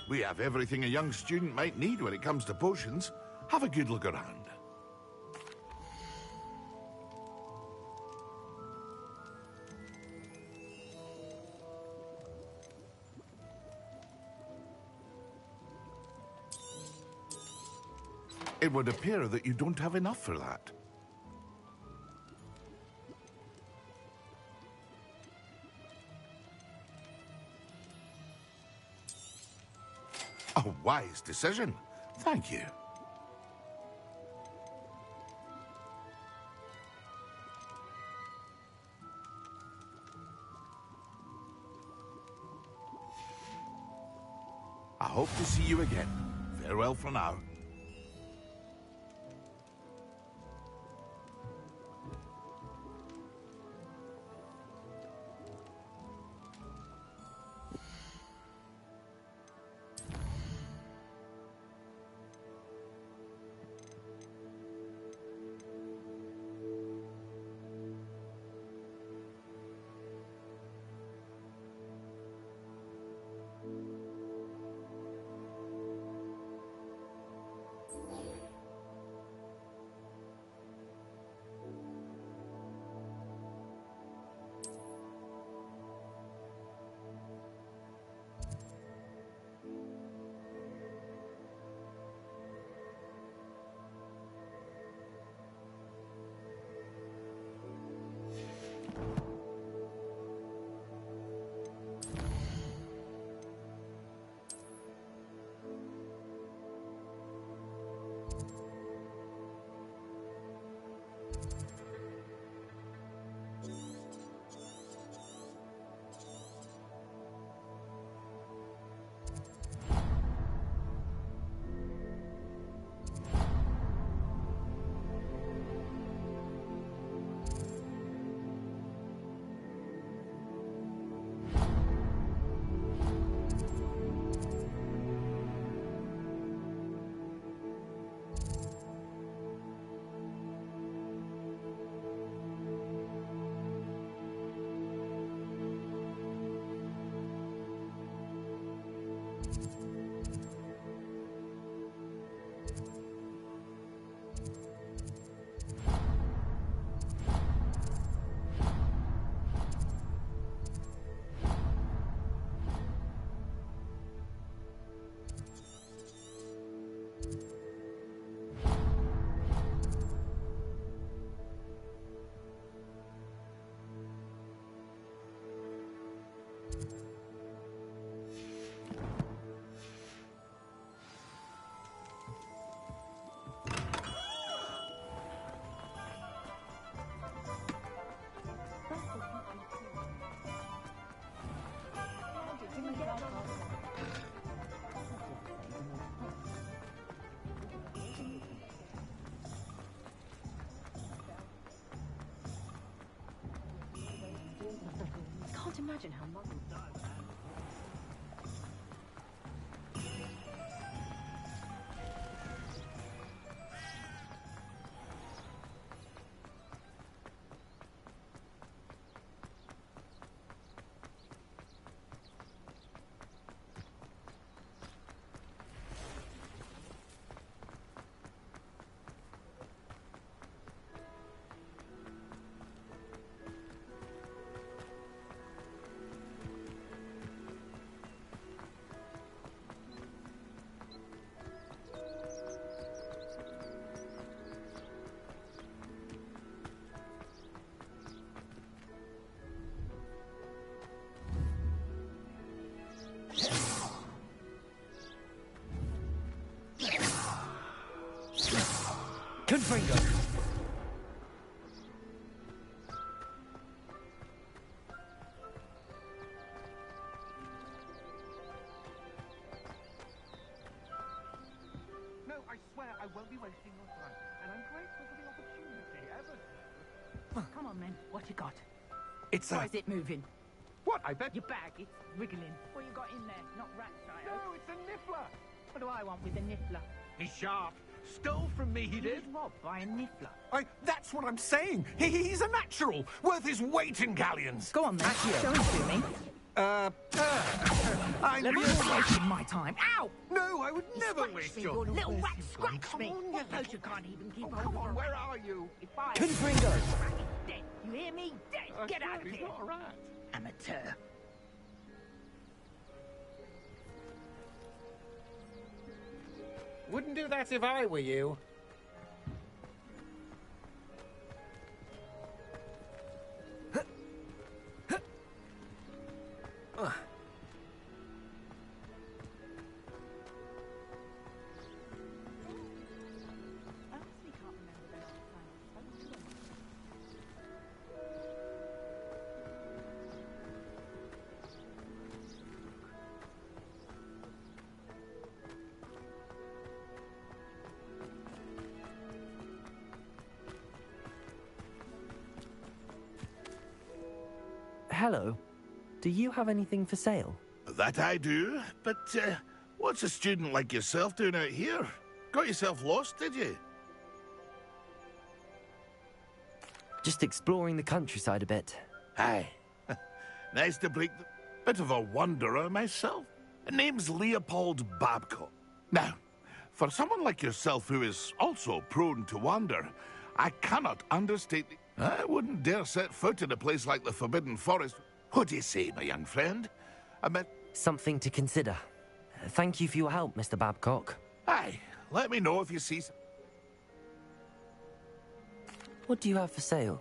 We have everything a young student might need when it comes to potions. Have a good look around. It would appear that you don't have enough for that. A wise decision. Thank you. I hope to see you again. Farewell for now. Can't imagine how much. Confringo. No, I swear I won't be wasting your time, and I'm grateful for the opportunity, ever so. Come on, men. What you got? It's Why is it moving? What? I bet Your bag, it's wriggling. What you got in there? Not rat shite. No, it's a niffler. What do I want with a niffler? He's sharp. Stole from me, he He did. was robbed by a niffler. That's what I'm saying. He's a natural, worth his weight in galleons. Go on, then. Show him to me. I You're wasting my time. Ow! No, I would never Scratch waste me, your... you little rat, Come scratch me. on, I suppose you can't even keep Oh, hold come of on, a where rat. are you? If I Confringo! rat is dead. You hear me? Dead. Get out of He's here. not a rat. Amateur. Wouldn't do that if I were you. I honestly can't remember the last time I spoke to him. Hello. Do you have anything for sale? That I do, but what's a student like yourself doing out here? Got yourself lost, did you? Just exploring the countryside a bit. Aye. Nice to break the... Bit of a wanderer myself. Name's Leopold Babcock. Now, for someone like yourself who is also prone to wander, I cannot understate... I wouldn't dare set foot in a place like the Forbidden Forest. What do you say, my young friend? I mean... Something to consider. Thank you for your help, Mr. Babcock. Aye, let me know if you see... What do you have for sale?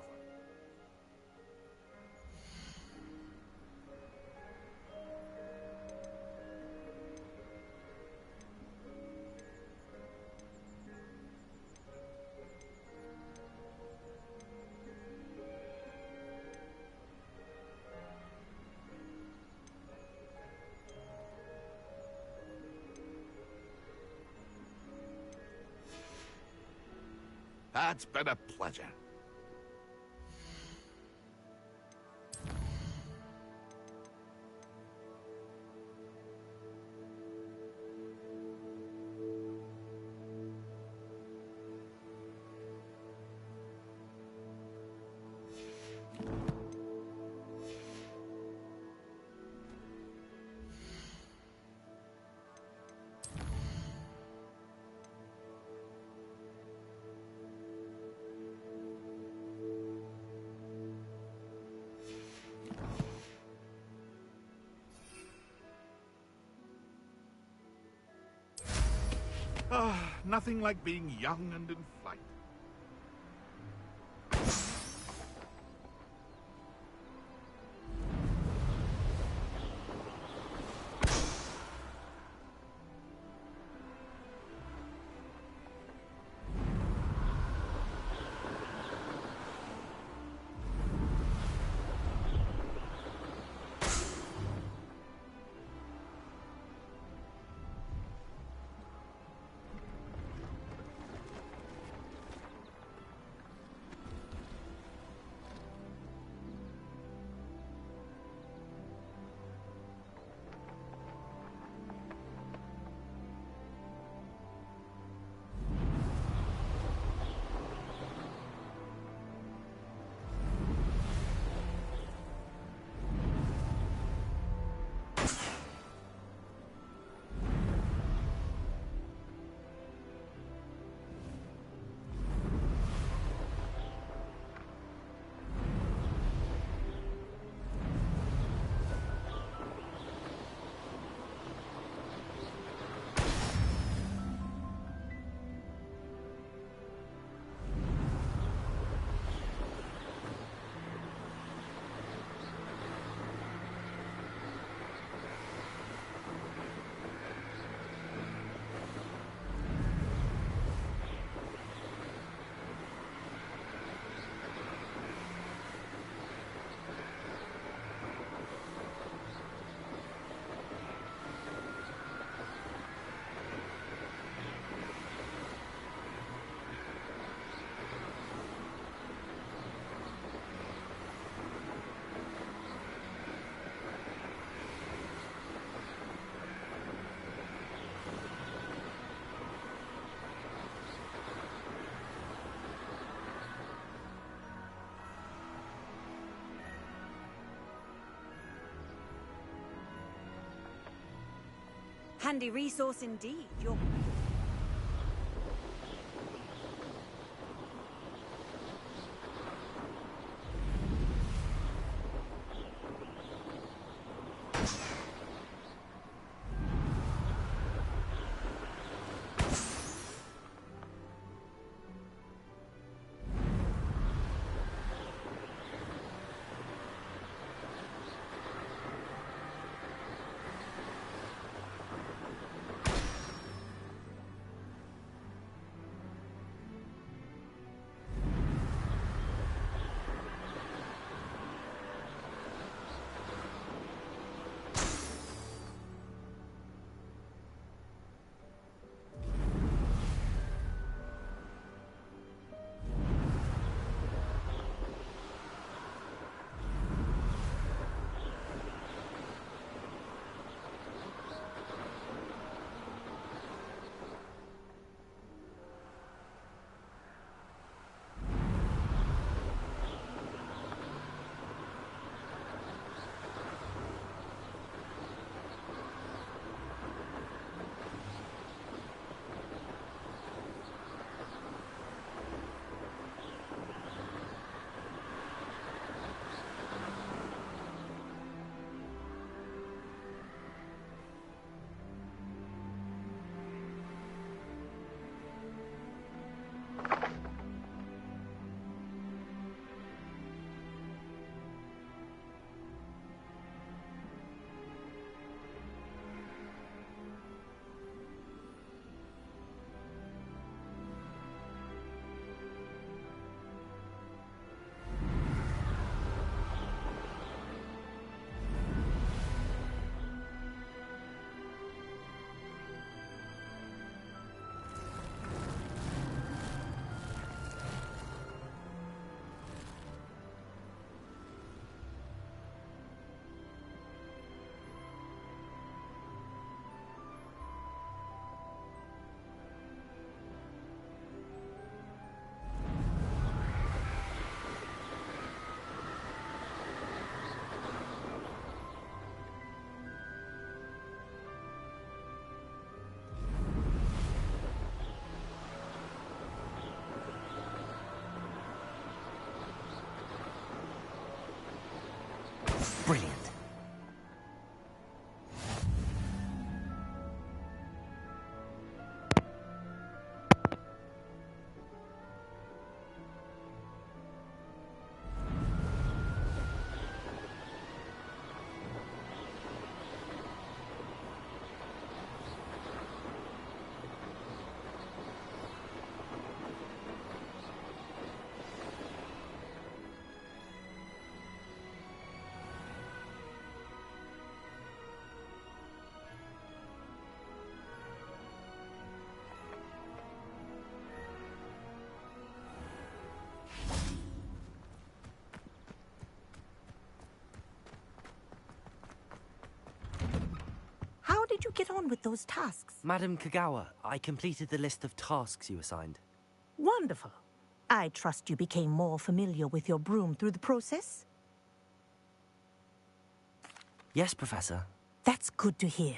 That's been a pleasure. Ah, nothing like being young and in flight. Handy resource indeed. Brilliant. How did you get on with those tasks? Madam Kagawa, I completed the list of tasks you assigned. Wonderful. I trust you became more familiar with your broom through the process? Yes, Professor. That's good to hear.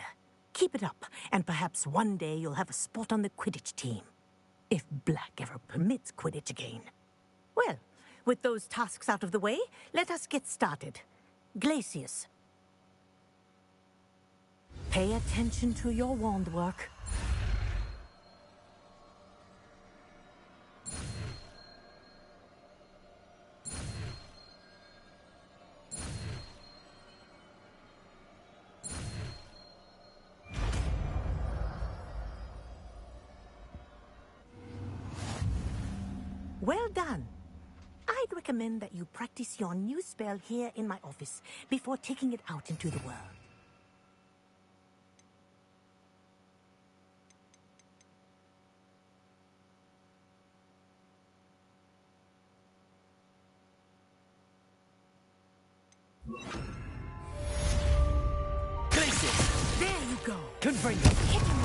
Keep it up, and perhaps one day you'll have a spot on the Quidditch team. If Black ever permits Quidditch again. Well, with those tasks out of the way, let us get started. Glacius. Pay attention to your wand work. Well done. I'd recommend that you practice your new spell here in my office before taking it out into the world. Glacius! There you go. Confringo! Hit him.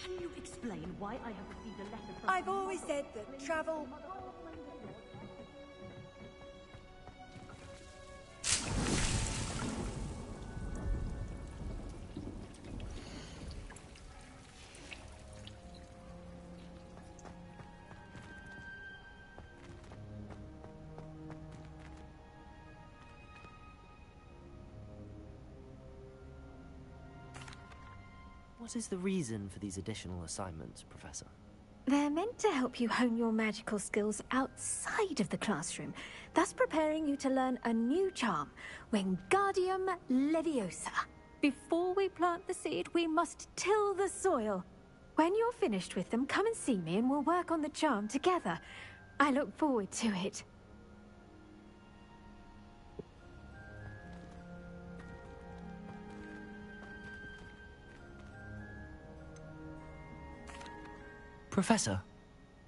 Can you explain why I have received a letter from... I've always said that travel... What is the reason for these additional assignments, Professor? They're meant to help you hone your magical skills outside of the classroom, thus preparing you to learn a new charm, Wingardium Leviosa. Before we plant the seed, we must till the soil. When you're finished with them, come and see me and we'll work on the charm together. I look forward to it. Professor,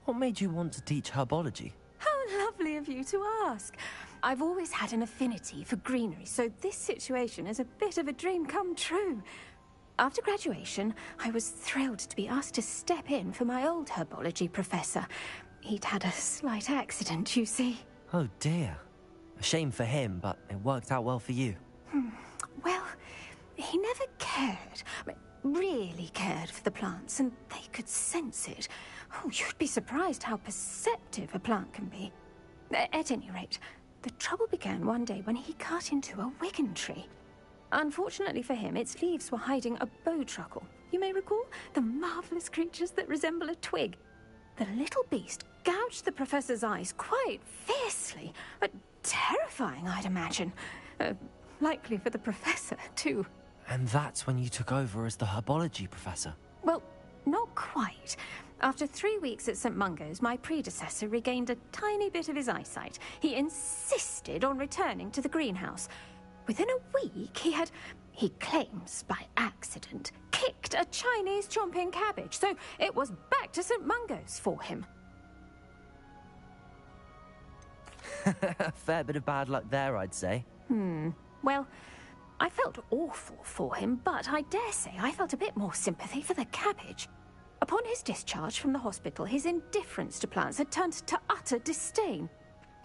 what made you want to teach herbology? How lovely of you to ask. I've always had an affinity for greenery, so this situation is a bit of a dream come true. After graduation, I was thrilled to be asked to step in for my old herbology professor. He'd had a slight accident, you see. Oh dear. A shame for him, but it worked out well for you. Well, he never cared. Really cared for the plants, and they could sense it. Oh, you'd be surprised how perceptive a plant can be. At any rate, the trouble began one day when he cut into a wigan tree. Unfortunately for him, its leaves were hiding a bowtruckle. You may recall the marvelous creatures that resemble a twig. The little beast gouged the professor's eyes quite fiercely, but terrifying, I'd imagine. Likely for the professor, too. And that's when you took over as the herbology professor? Well, not quite. After 3 weeks at St. Mungo's, my predecessor regained a tiny bit of his eyesight. He insisted on returning to the greenhouse. Within a week, he claims by accident, kicked a Chinese chomping cabbage, so it was back to St. Mungo's for him. A fair bit of bad luck there, I'd say. Well, I felt awful for him, but I dare say I felt a bit more sympathy for the cabbage. Upon his discharge from the hospital, his indifference to plants had turned to utter disdain.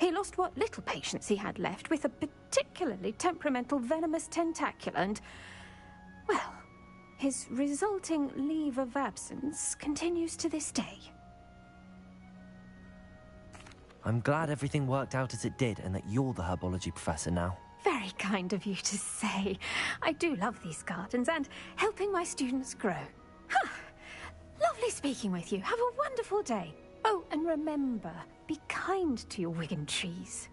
He lost what little patience he had left with a particularly temperamental venomous tentacula and, well, his resulting leave of absence continues to this day. I'm glad everything worked out as it did and that you're the herbology professor now. Very kind of you to say. I do love these gardens and helping my students grow. Lovely speaking with you. Have a wonderful day. Oh, and remember, be kind to your wigan trees.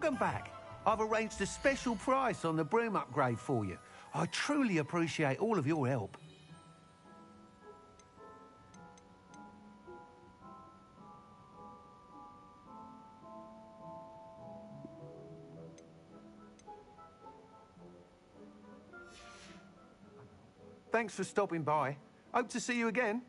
Welcome back. I've arranged a special price on the broom upgrade for you. I truly appreciate all of your help. Thanks for stopping by. Hope to see you again.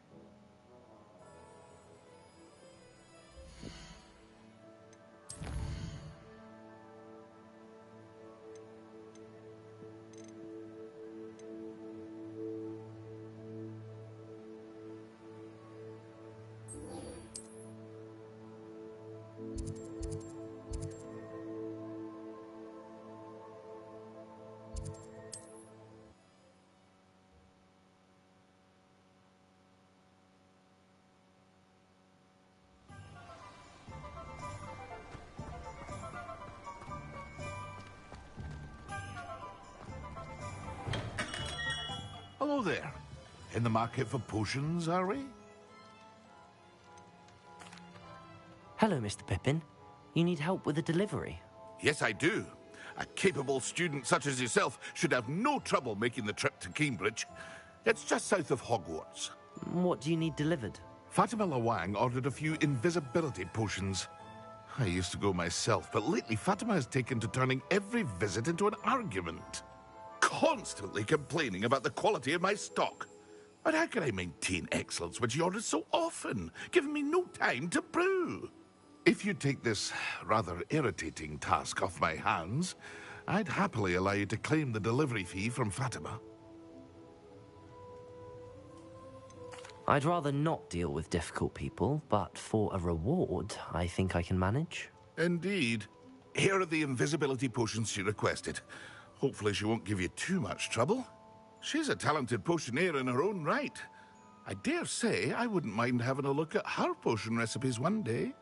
Hello there. In the market for potions, are we? Hello, Mr. Pippin. You need help with a delivery? Yes, I do. A capable student such as yourself should have no trouble making the trip to Cambridge. It's just south of Hogwarts. What do you need delivered? Fatima Lawang ordered a few invisibility potions. I used to go myself, but lately Fatima has taken to turning every visit into an argument. Constantly complaining about the quality of my stock. But how can I maintain excellence when she orders so often, giving me no time to brew? If you take this rather irritating task off my hands, I'd happily allow you to claim the delivery fee from Fatima. I'd rather not deal with difficult people, but for a reward, I think I can manage. Indeed. Here are the invisibility potions she requested. Hopefully she won't give you too much trouble. She's a talented potioneer in her own right. I dare say I wouldn't mind having a look at her potion recipes one day.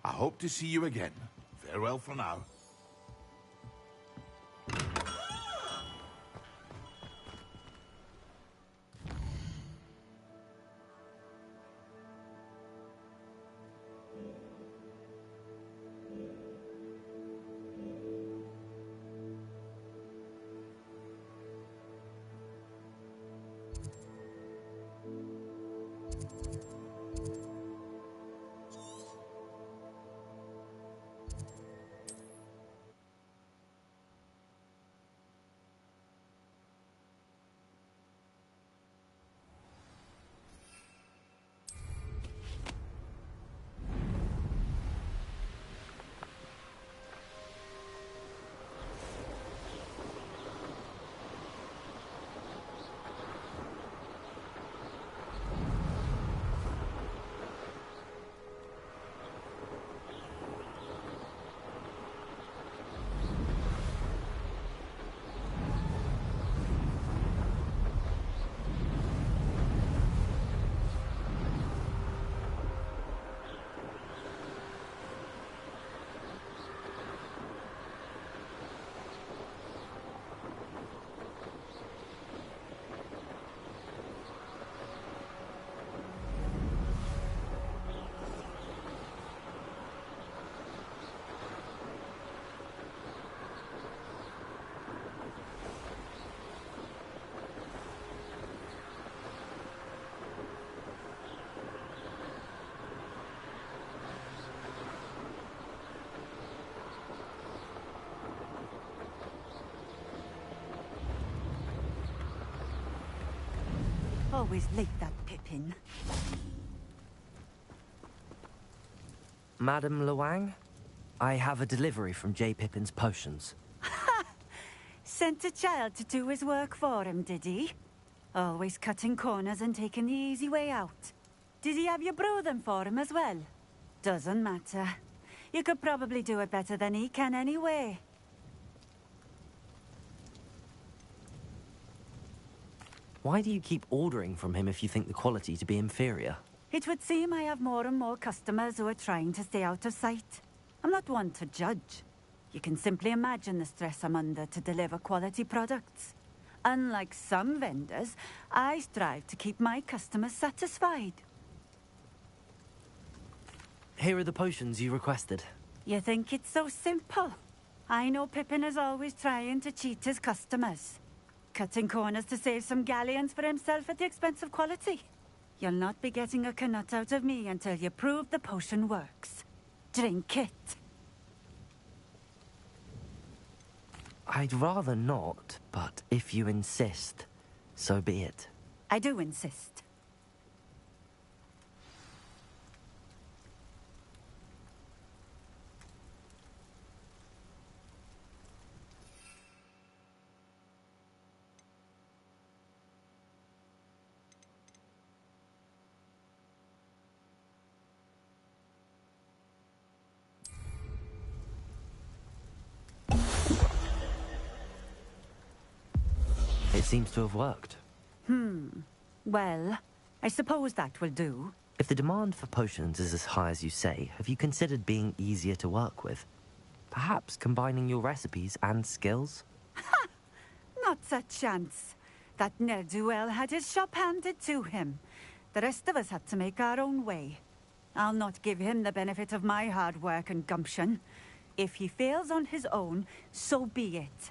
I hope to see you again. Farewell for now. Always late, that Pippin. Madam Lawang, I have a delivery from J. Pippin's Potions. Sent a child to do his work for him, did he? Always cutting corners and taking the easy way out. Did he have you brew them for him as well? Doesn't matter. You could probably do it better than he can anyway. Why do you keep ordering from him if you think the quality to be inferior? It would seem I have more and more customers who are trying to stay out of sight. I'm not one to judge. You can simply imagine the stress I'm under to deliver quality products. Unlike some vendors, I strive to keep my customers satisfied. Here are the potions you requested. You think it's so simple? I know Pippin is always trying to cheat his customers. Cutting corners to save some galleons for himself at the expense of quality. You'll not be getting a canut out of me until you prove the potion works. Drink it. I'd rather not, but if you insist, so be it. I do insist. It seems to have worked. Well, I suppose that will do. If the demand for potions is as high as you say, have you considered being easier to work with? Perhaps combining your recipes and skills? Not a chance. That ne'er-do-well had his shop handed to him. The rest of us had to make our own way. I'll not give him the benefit of my hard work and gumption. If he fails on his own, so be it.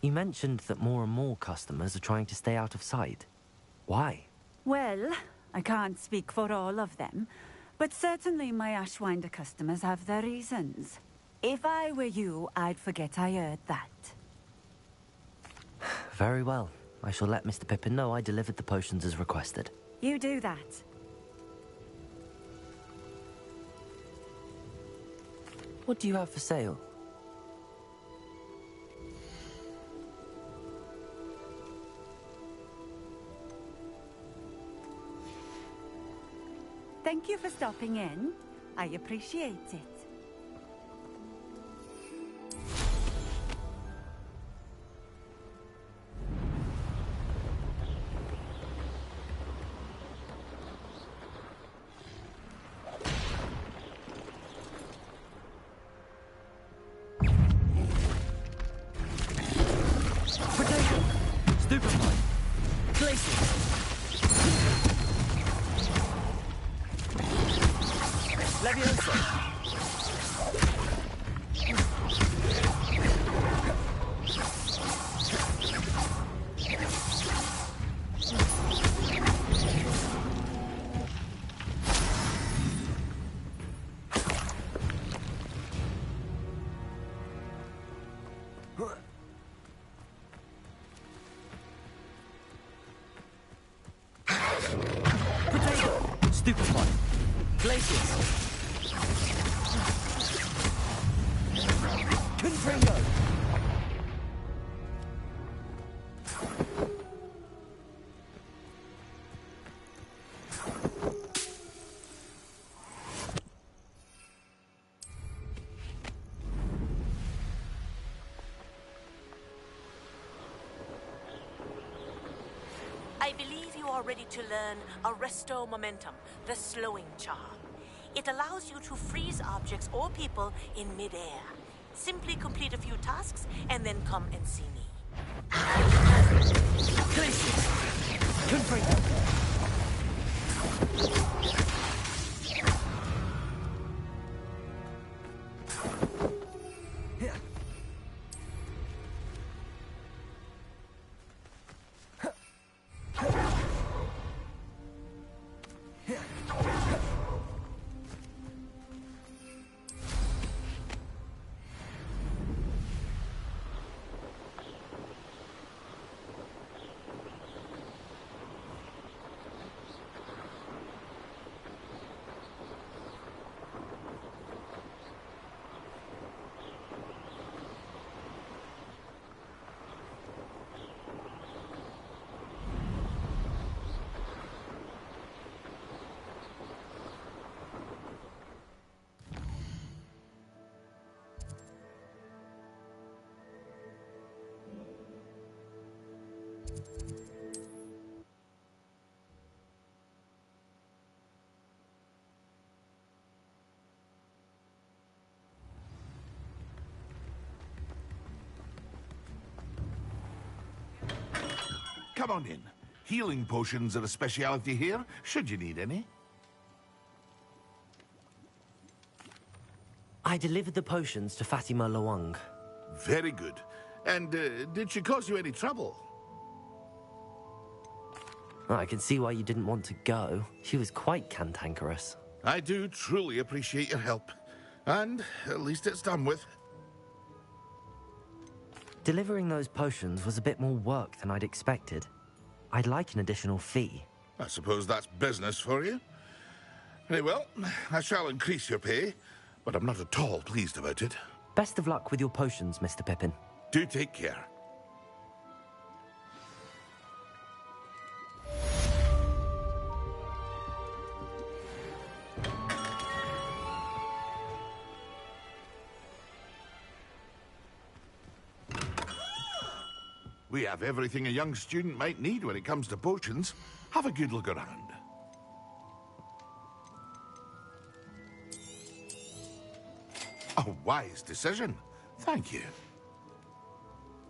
You mentioned that more and more customers are trying to stay out of sight. Why? Well, I can't speak for all of them, but certainly my Ashwinder customers have their reasons. If I were you, I'd forget I heard that. Very well. I shall let Mr. Pippin know I delivered the potions as requested. You do that. What do you have for sale? Thank you for stopping in. I appreciate it. Potato! Stupefy! Glacier! Leviosa! Potato! Stupefy! Glaciers! Confringo! I believe you are ready to learn Arresto Momentum, the slowing charm. It allows you to freeze objects or people in midair. Simply complete a few tasks and then come and see me. Glaciers! Confringo! come on in. Healing potions are a speciality here, should you need any. I delivered the potions to Fatima Lawang. Very good. And did she cause you any trouble? I can see why you didn't want to go. She was quite cantankerous. I do truly appreciate your help. And at least it's done with. Delivering those potions was a bit more work than I'd expected. I'd like an additional fee. I suppose that's business for you. Very well, I shall increase your pay, but I'm not at all pleased about it. Best of luck with your potions, Mr. Pippin. Do take care. We have everything a young student might need when it comes to potions. Have a good look around. A wise decision. Thank you.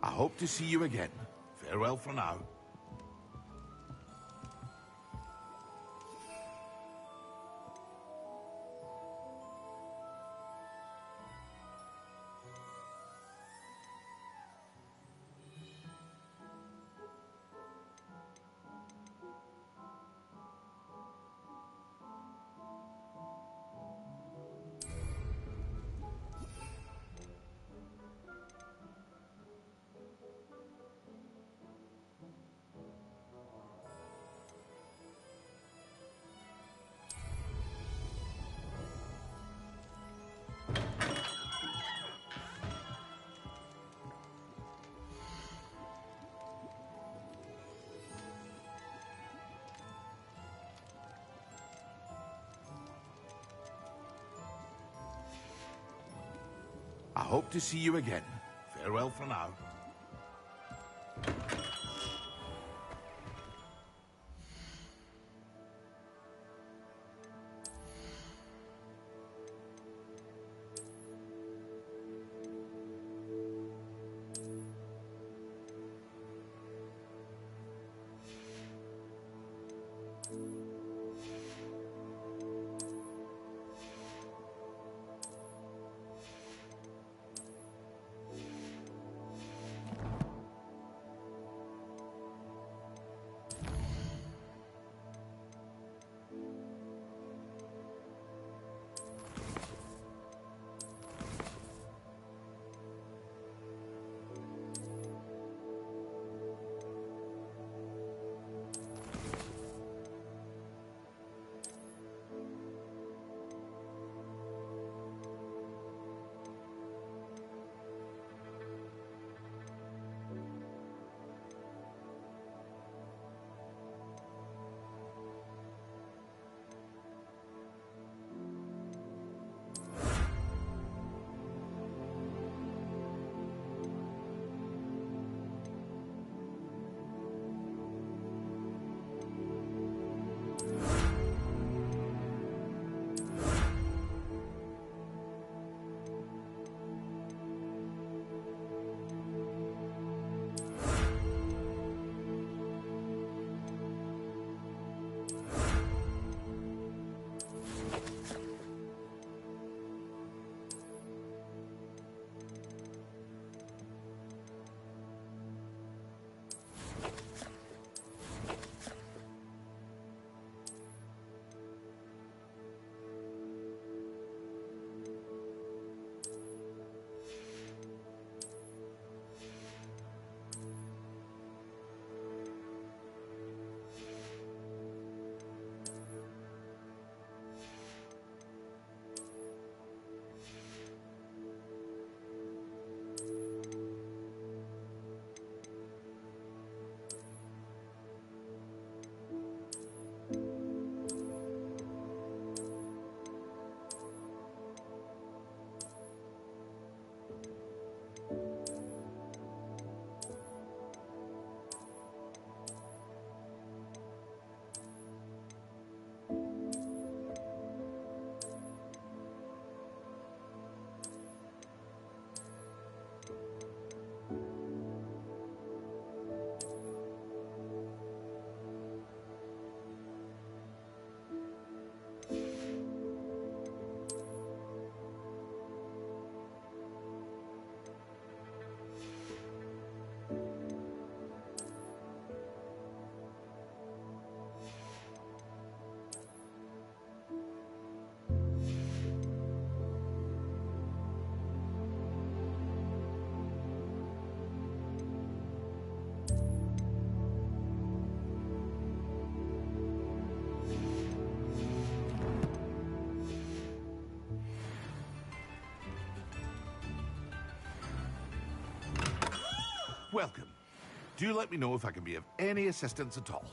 I hope to see you again. Farewell for now. I hope to see you again. Farewell for now. welcome. Do let me know if I can be of any assistance at all.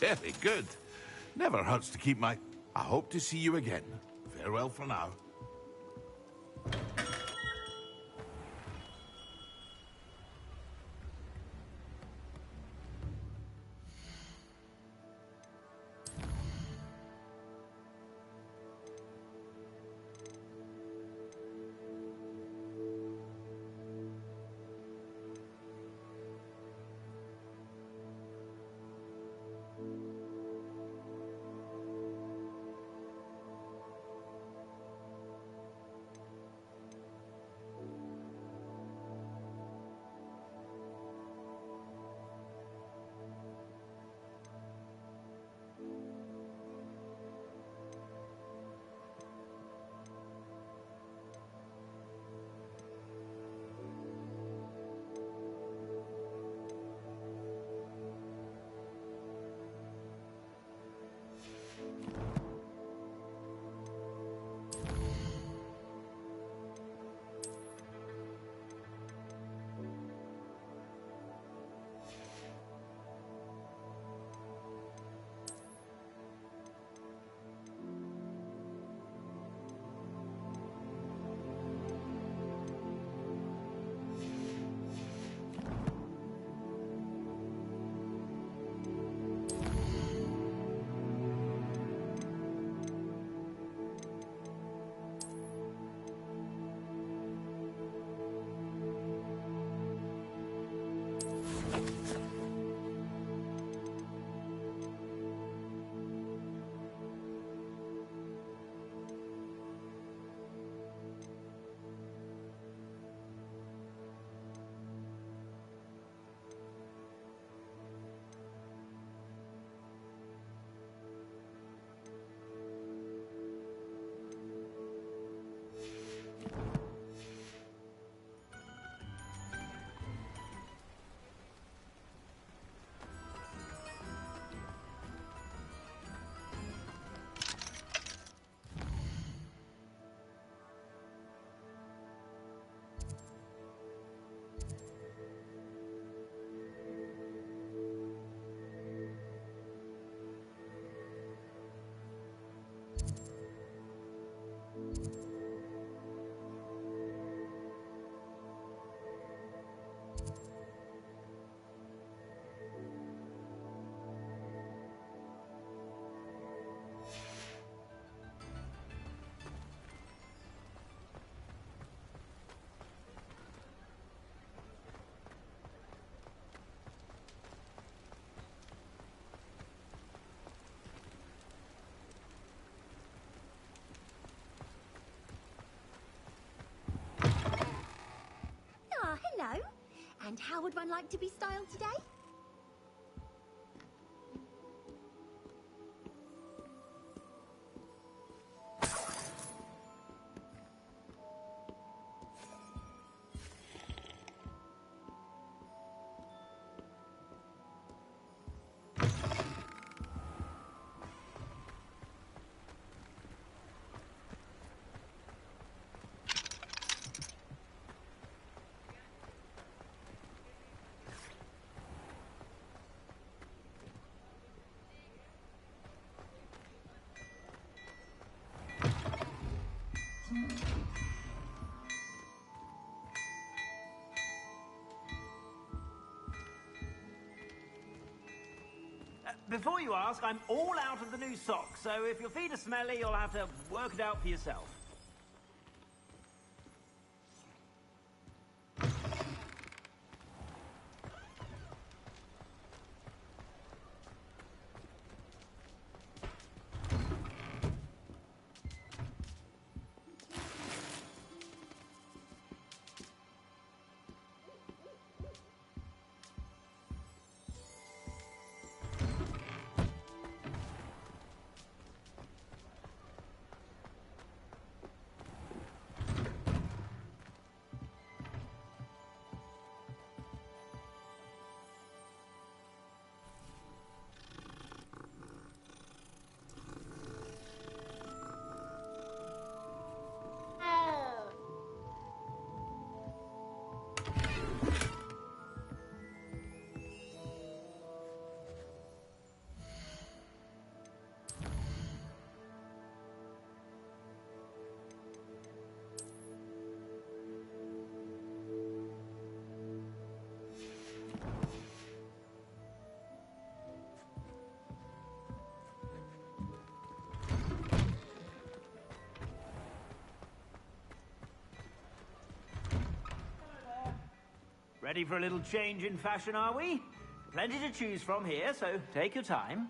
Very good. Never hurts to keep my... I hope to see you again. Farewell for now. Hello. And how would one like to be styled today? Before you ask, I'm all out of the new socks, so if your feet are smelly, you'll have to work it out for yourself. Ready for a little change in fashion, are we? Plenty to choose from here, so take your time.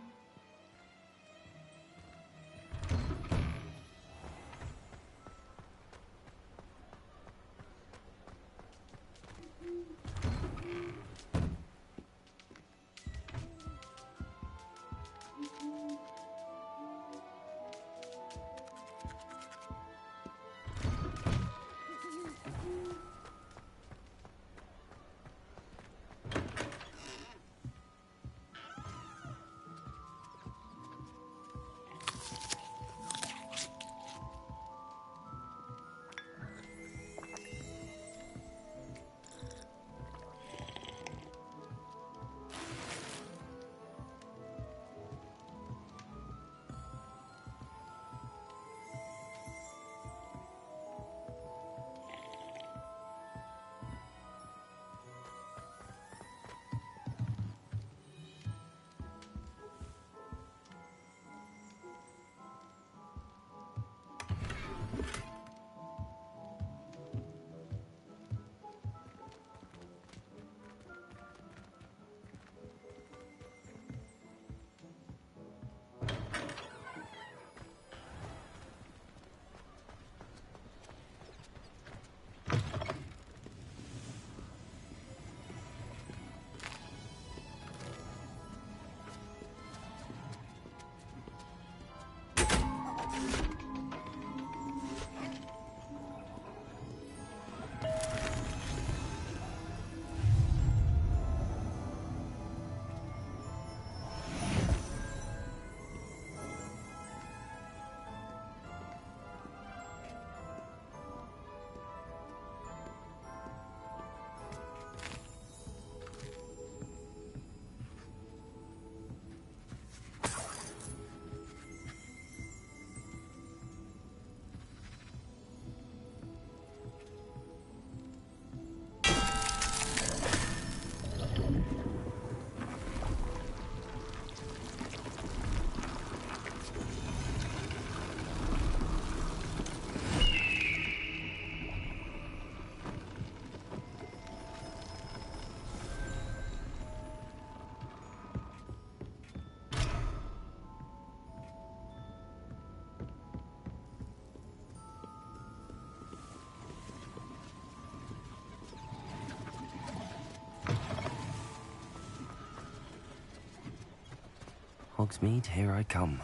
Hogsmeade, here I come.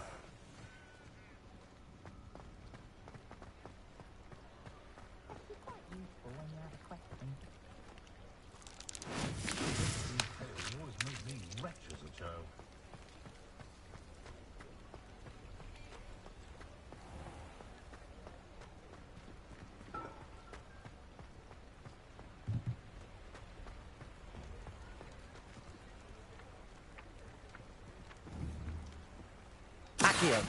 Here.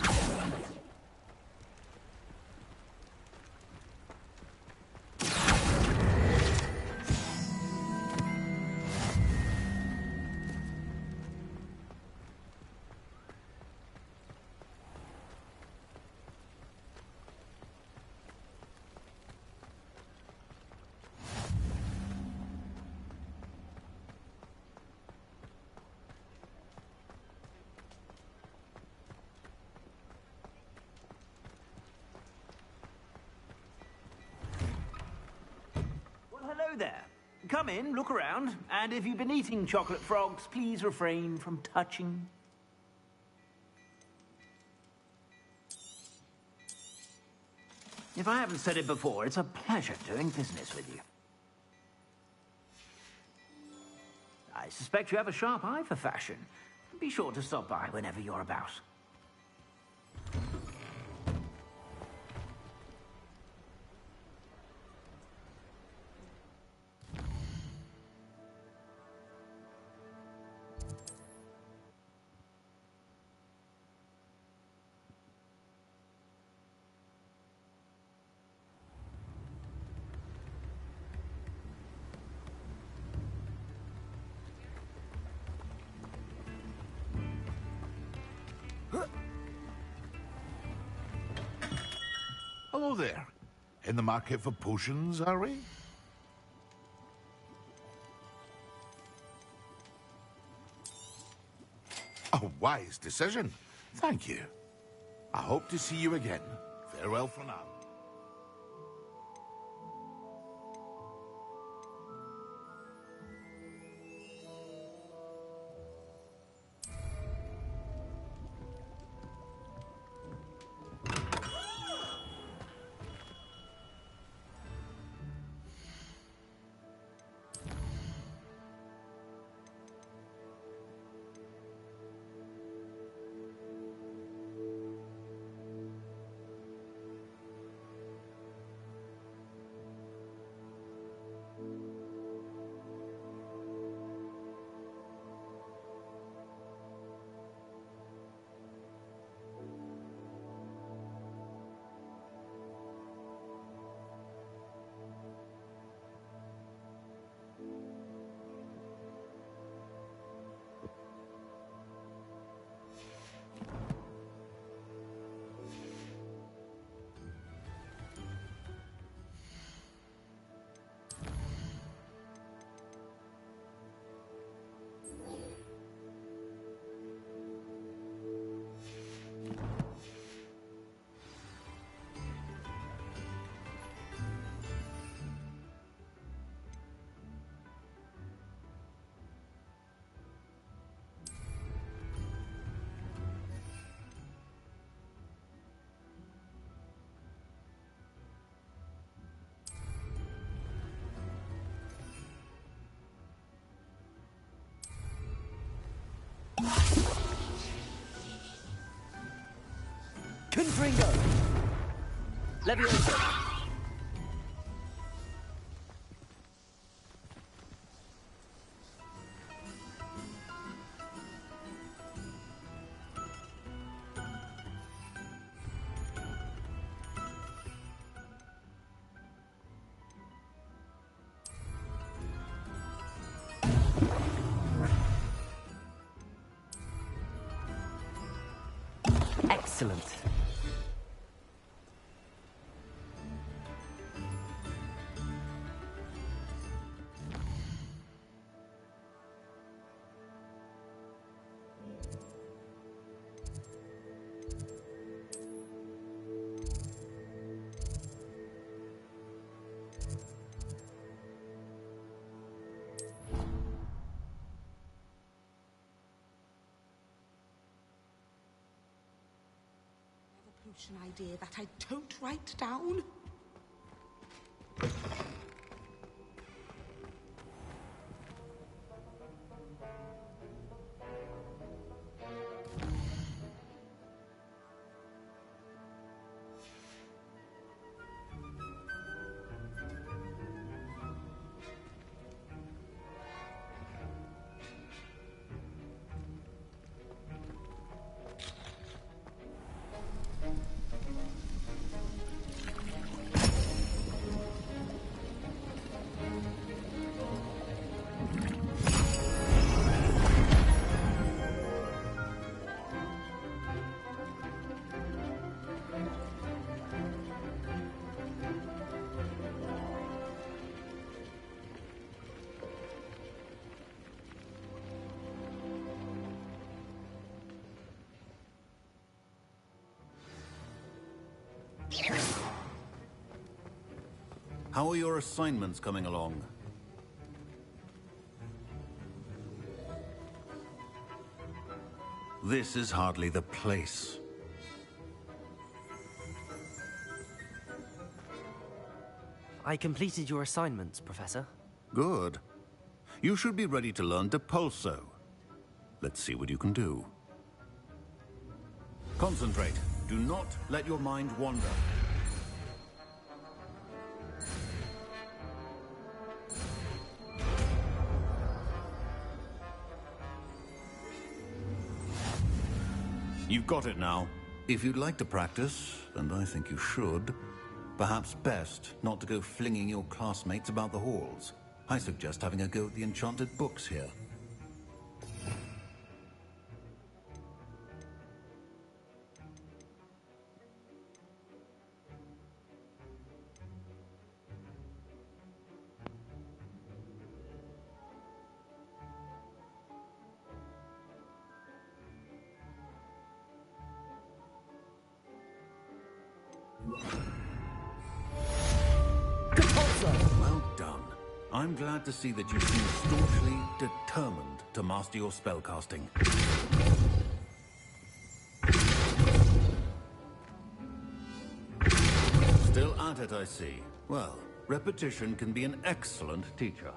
Hello there. Come in, look around, and if you've been eating chocolate frogs, please refrain from touching. If I haven't said it before, it's a pleasure doing business with you. I suspect you have a sharp eye for fashion. Be sure to stop by whenever you're about. Hello there. In the market for potions, are we? wise decision. Thank you. I hope to see you again. Farewell for now. Confringo! Leviosa! Excellent. Potion idea that I don't write down. How are your assignments coming along? This is hardly the place. I completed your assignments, Professor. Good. You should be ready to learn Depulso. Let's see what you can do. Concentrate. Do not let your mind wander. You've got it now. If you'd like to practice, and I think you should, perhaps best not to go flinging your classmates about the halls. I suggest having a go at the enchanted books here. I'm glad to see that you seem staunchly determined to master your spellcasting. Still at it, I see. Well, repetition can be an excellent teacher.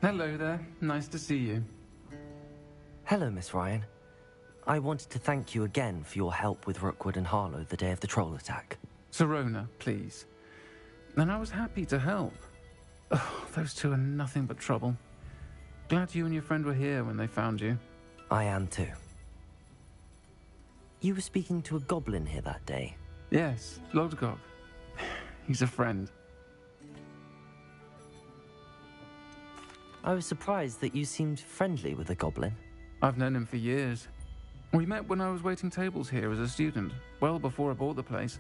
Hello there. Nice to see you. Hello, Miss Ryan. I wanted to thank you again for your help with Rookwood and Harlow the day of the troll attack. Sirona, please. And I was happy to help. Oh, those two are nothing but trouble. Glad you and your friend were here when they found you. I am too. You were speaking to a goblin here that day? Yes, Lodgok. He's a friend. I was surprised that you seemed friendly with the goblin. I've known him for years. We met when I was waiting tables here as a student, well before I bought the place.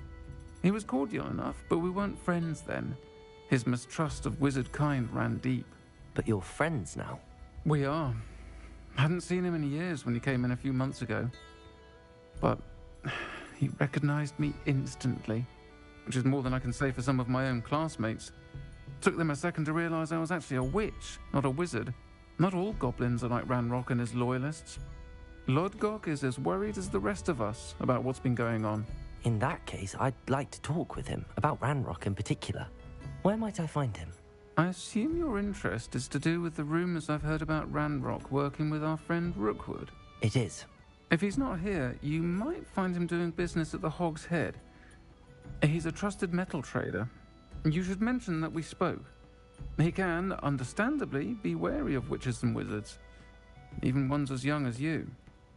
He was cordial enough, but we weren't friends then. His mistrust of wizard kind ran deep. But you're friends now? We are. Hadn't seen him in years when he came in a few months ago. But he recognized me instantly, which is more than I can say for some of my own classmates. Took them a second to realize I was actually a witch, not a wizard. Not all goblins are like Ranrock and his loyalists. Lodgok is as worried as the rest of us about what's been going on. In that case, I'd like to talk with him, about Ranrock in particular. Where might I find him? I assume your interest is to do with the rumors I've heard about Ranrock working with our friend Rookwood. It is. If he's not here, you might find him doing business at the Hog's Head. He's a trusted metal trader. You should mention that we spoke. He can, understandably, be wary of witches and wizards, even ones as young as you.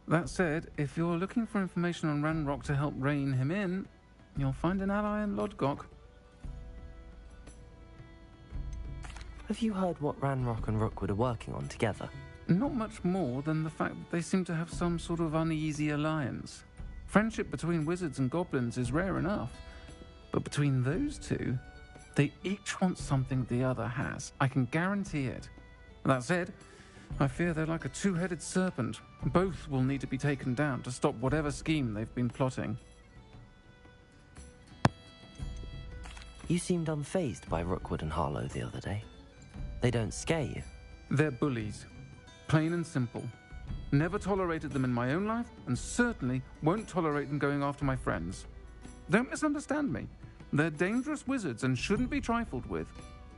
That said, if you're looking for information on Ranrock to help rein him in, you'll find an ally in Lodgok. Have you heard what Ranrock and Rookwood are working on together? Not much more than the fact that they seem to have some sort of uneasy alliance. Friendship between wizards and goblins is rare enough, but between those two, they each want something the other has. I can guarantee it. That said, I fear they're like a two-headed serpent. Both will need to be taken down to stop whatever scheme they've been plotting. You seemed unfazed by Rookwood and Harlow the other day. They don't scare you? They're bullies. Plain and simple. Never tolerated them in my own life, and certainly won't tolerate them going after my friends. Don't misunderstand me. They're dangerous wizards and shouldn't be trifled with.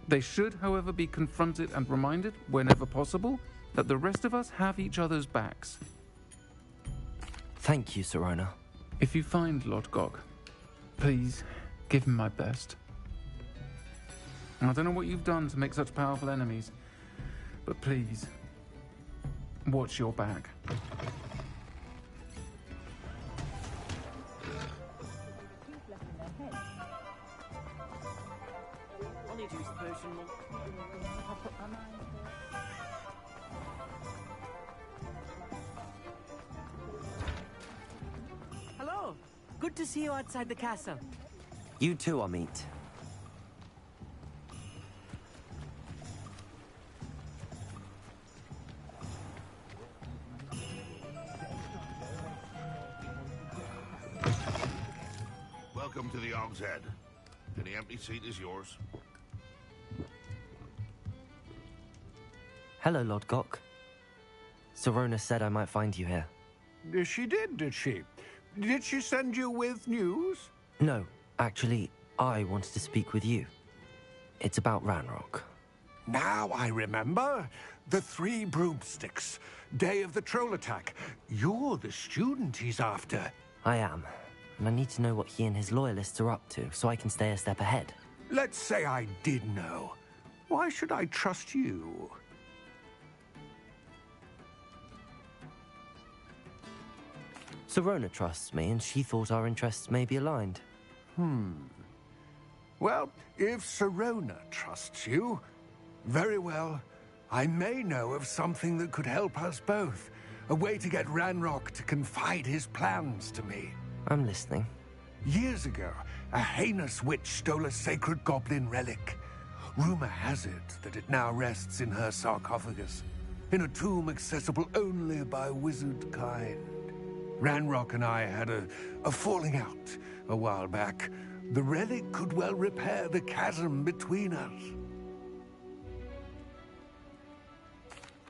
They should, however, be confronted and reminded, whenever possible, that the rest of us have each other's backs. Thank you, Sirona. If you find Lodgok, please give him my best. I don't know what you've done to make such powerful enemies, but please, watch your back. I'll need to use the potion more. I'll put my mind to it. Good to see you outside the castle. You too, Amit. Welcome to the Og's Head. Any empty seat is yours. Hello, Lord Gok. Serona said I might find you here. She did she? Did she send you with news? No, actually, I wanted to speak with you. It's about Ranrock. Now I remember. The 3 broomsticks. Day of the troll attack. You're the student he's after. I am. And I need to know what he and his loyalists are up to, so I can stay a step ahead. Let's say I did know. Why should I trust you? Serona trusts me, and she thought our interests may be aligned. Well, if Serona trusts you, very well. I may know of something that could help us both. A way to get Ranrock to confide his plans to me. I'm listening. Years ago, a heinous witch stole a sacred goblin relic. Rumor has it that it now rests in her sarcophagus, in a tomb accessible only by wizard kind. Ranrock and I had a falling out a while back. The relic could well repair the chasm between us.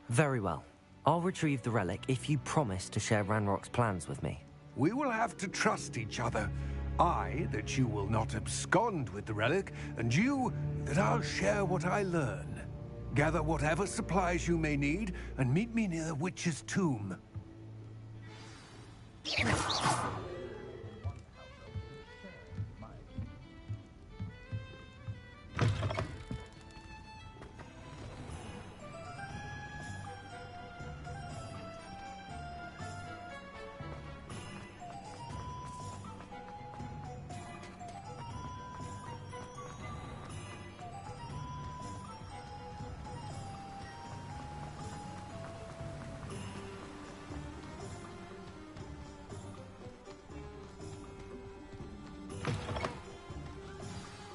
Very well. I'll retrieve the relic if you promise to share Ranrock's plans with me. We will have to trust each other. I, that you will not abscond with the relic, and you, that I'll share what I learn. Gather whatever supplies you may need, and meet me near the witch's tomb.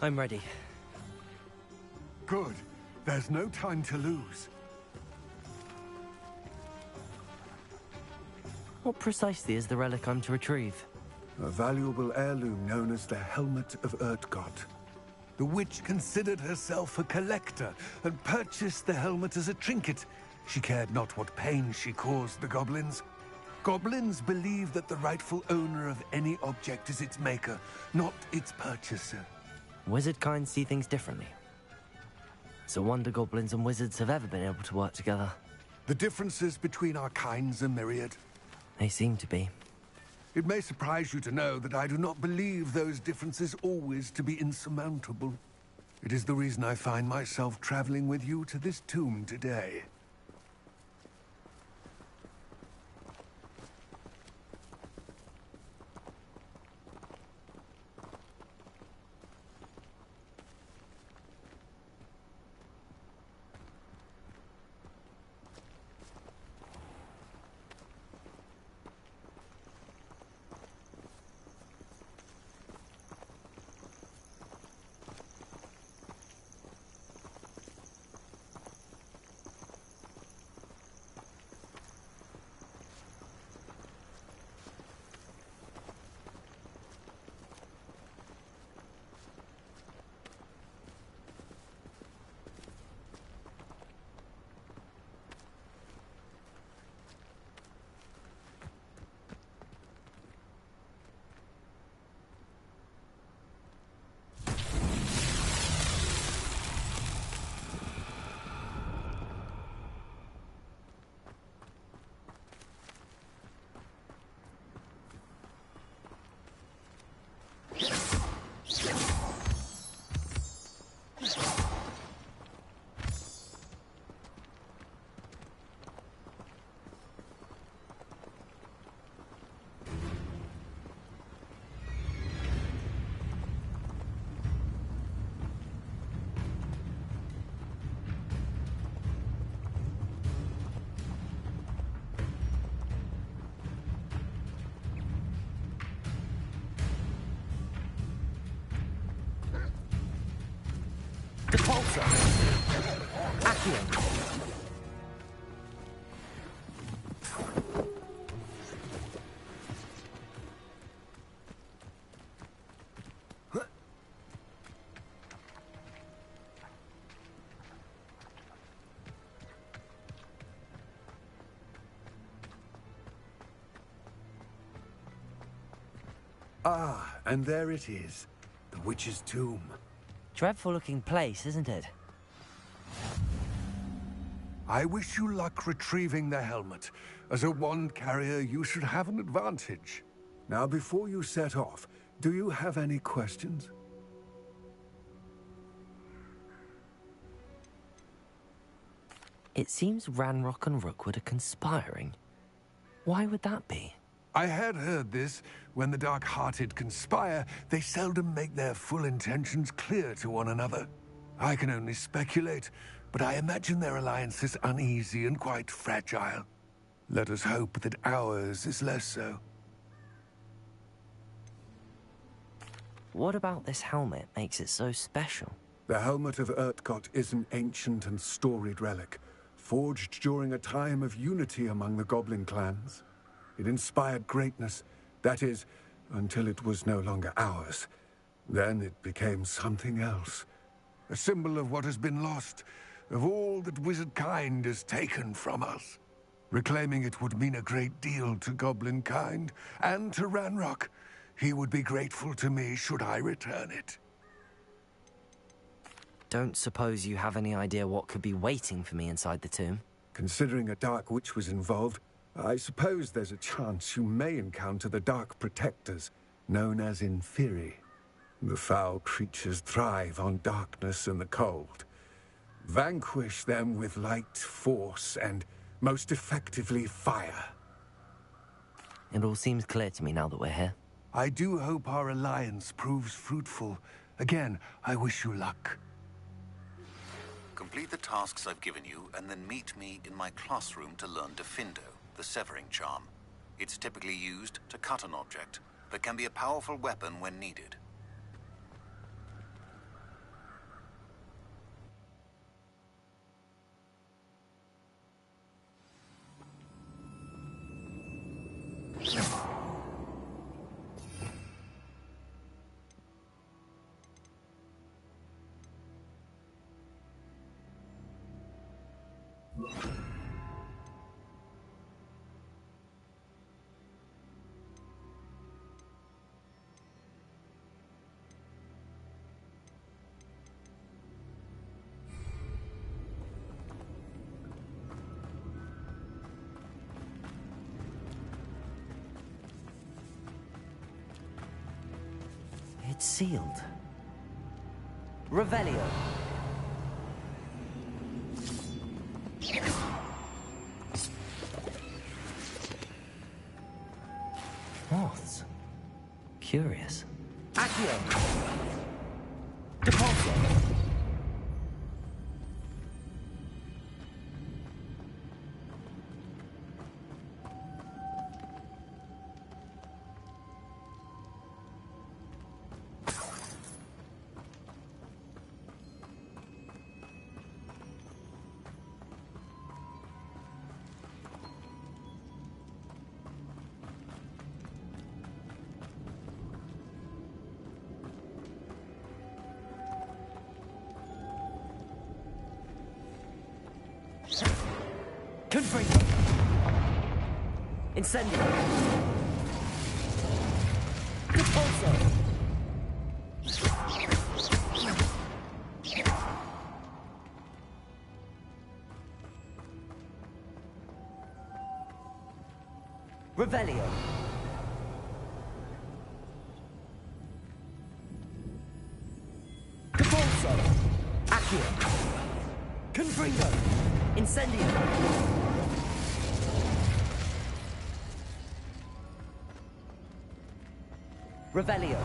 I'm ready. Good. There's no time to lose. What precisely is the relic I'm to retrieve? A valuable heirloom known as the Helmet of Urtgott. The witch considered herself a collector and purchased the helmet as a trinket. She cared not what pain she caused the goblins. Goblins believe that the rightful owner of any object is its maker, not its purchaser. Wizard kind see things differently. It's a wonder goblins and wizards have ever been able to work together. The differences between our kinds are myriad. They seem to be. It may surprise you to know that I do not believe those differences always to be insurmountable. It is the reason I find myself traveling with you to this tomb today. Depulso! Accio! Ah, and there it is. The witch's tomb. Dreadful-looking place, isn't it? I wish you luck retrieving the helmet. As a wand carrier, you should have an advantage. Now, before you set off, do you have any questions? It seems Ranrock and Rookwood are conspiring. Why would that be? I had heard this. When the dark-hearted conspire, they seldom make their full intentions clear to one another. I can only speculate, but I imagine their alliance is uneasy and quite fragile. Let us hope that ours is less so. What about this helmet makes it so special? The helmet of Urtkot is an ancient and storied relic, forged during a time of unity among the goblin clans. It inspired greatness, that is, until it was no longer ours. Then it became something else. A symbol of what has been lost, of all that wizard kind has taken from us. Reclaiming it would mean a great deal to goblin kind, and to Ranrock. He would be grateful to me should I return it. Don't suppose you have any idea what could be waiting for me inside the tomb? Considering a dark witch was involved, I suppose there's a chance you may encounter the Dark Protectors, known as Inferi. The foul creatures thrive on darkness and the cold. Vanquish them with light, force, and, most effectively, fire. It all seems clear to me now that we're here. I do hope our alliance proves fruitful. Again, I wish you luck. Complete the tasks I've given you, and then meet me in my classroom to learn Defindo, the severing charm. It's typically used to cut an object, but can be a powerful weapon when needed. It's sealed. Revelio. Moths. Curious. Accio. Depulso. Confringo. Incendio. Depulso. Revelio. Depulso. Accio. Confringo. Incendio. Revelio.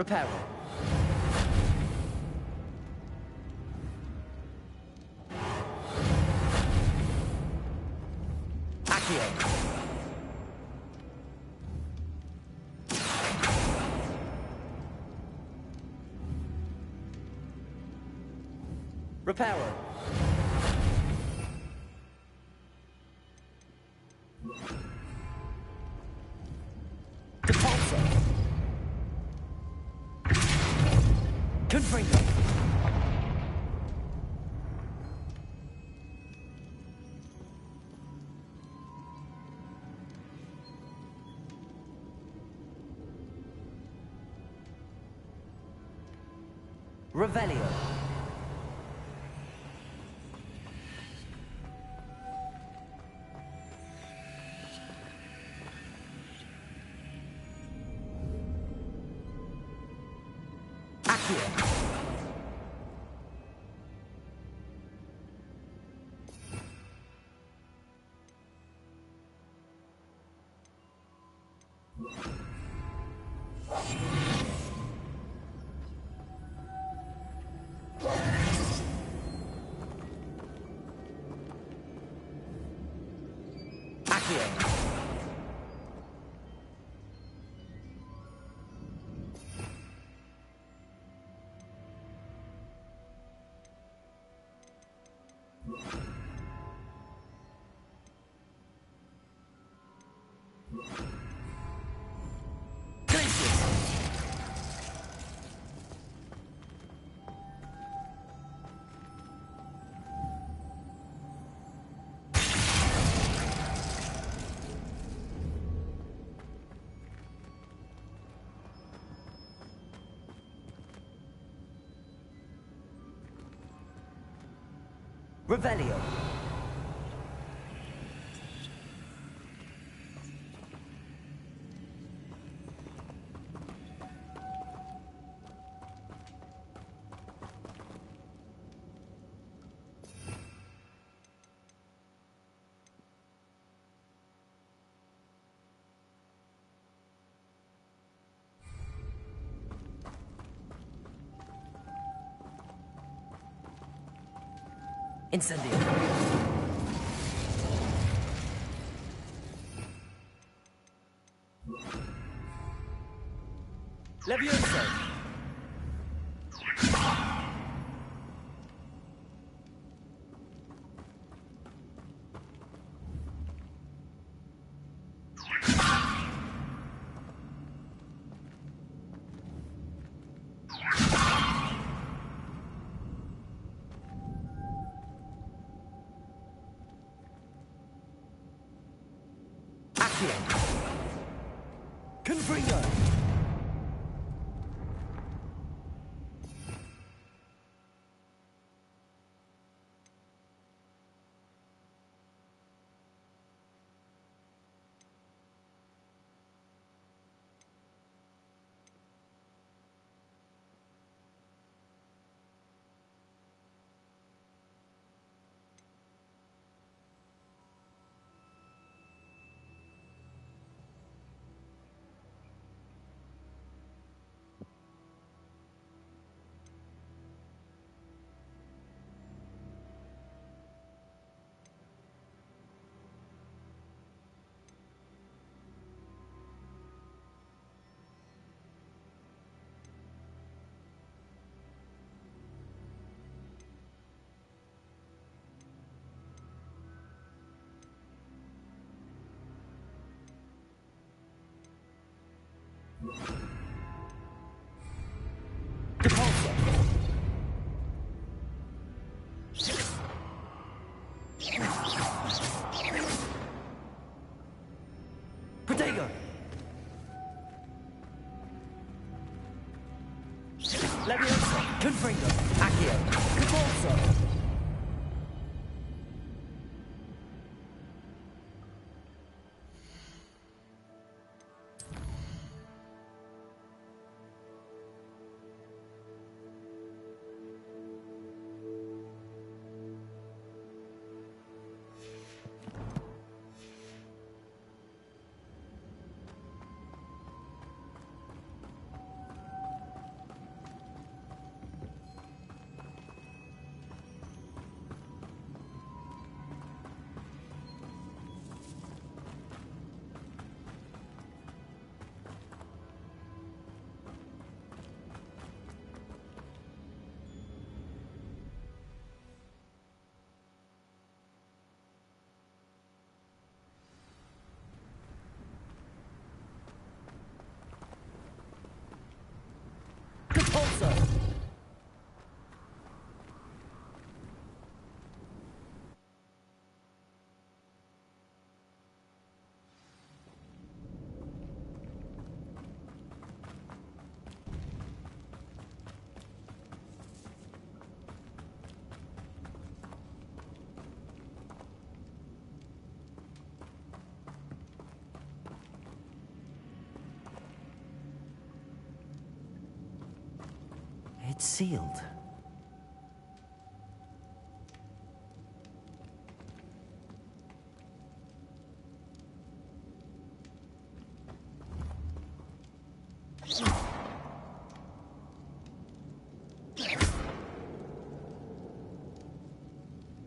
Repair it. Accio. Repair it. Confringo. Revelio. Accio. Revelio. Incendio. Levioso. Accio. Confringo. Protego. Leviosa. Confringo. Accio. Capolso. Capolso. It's sealed.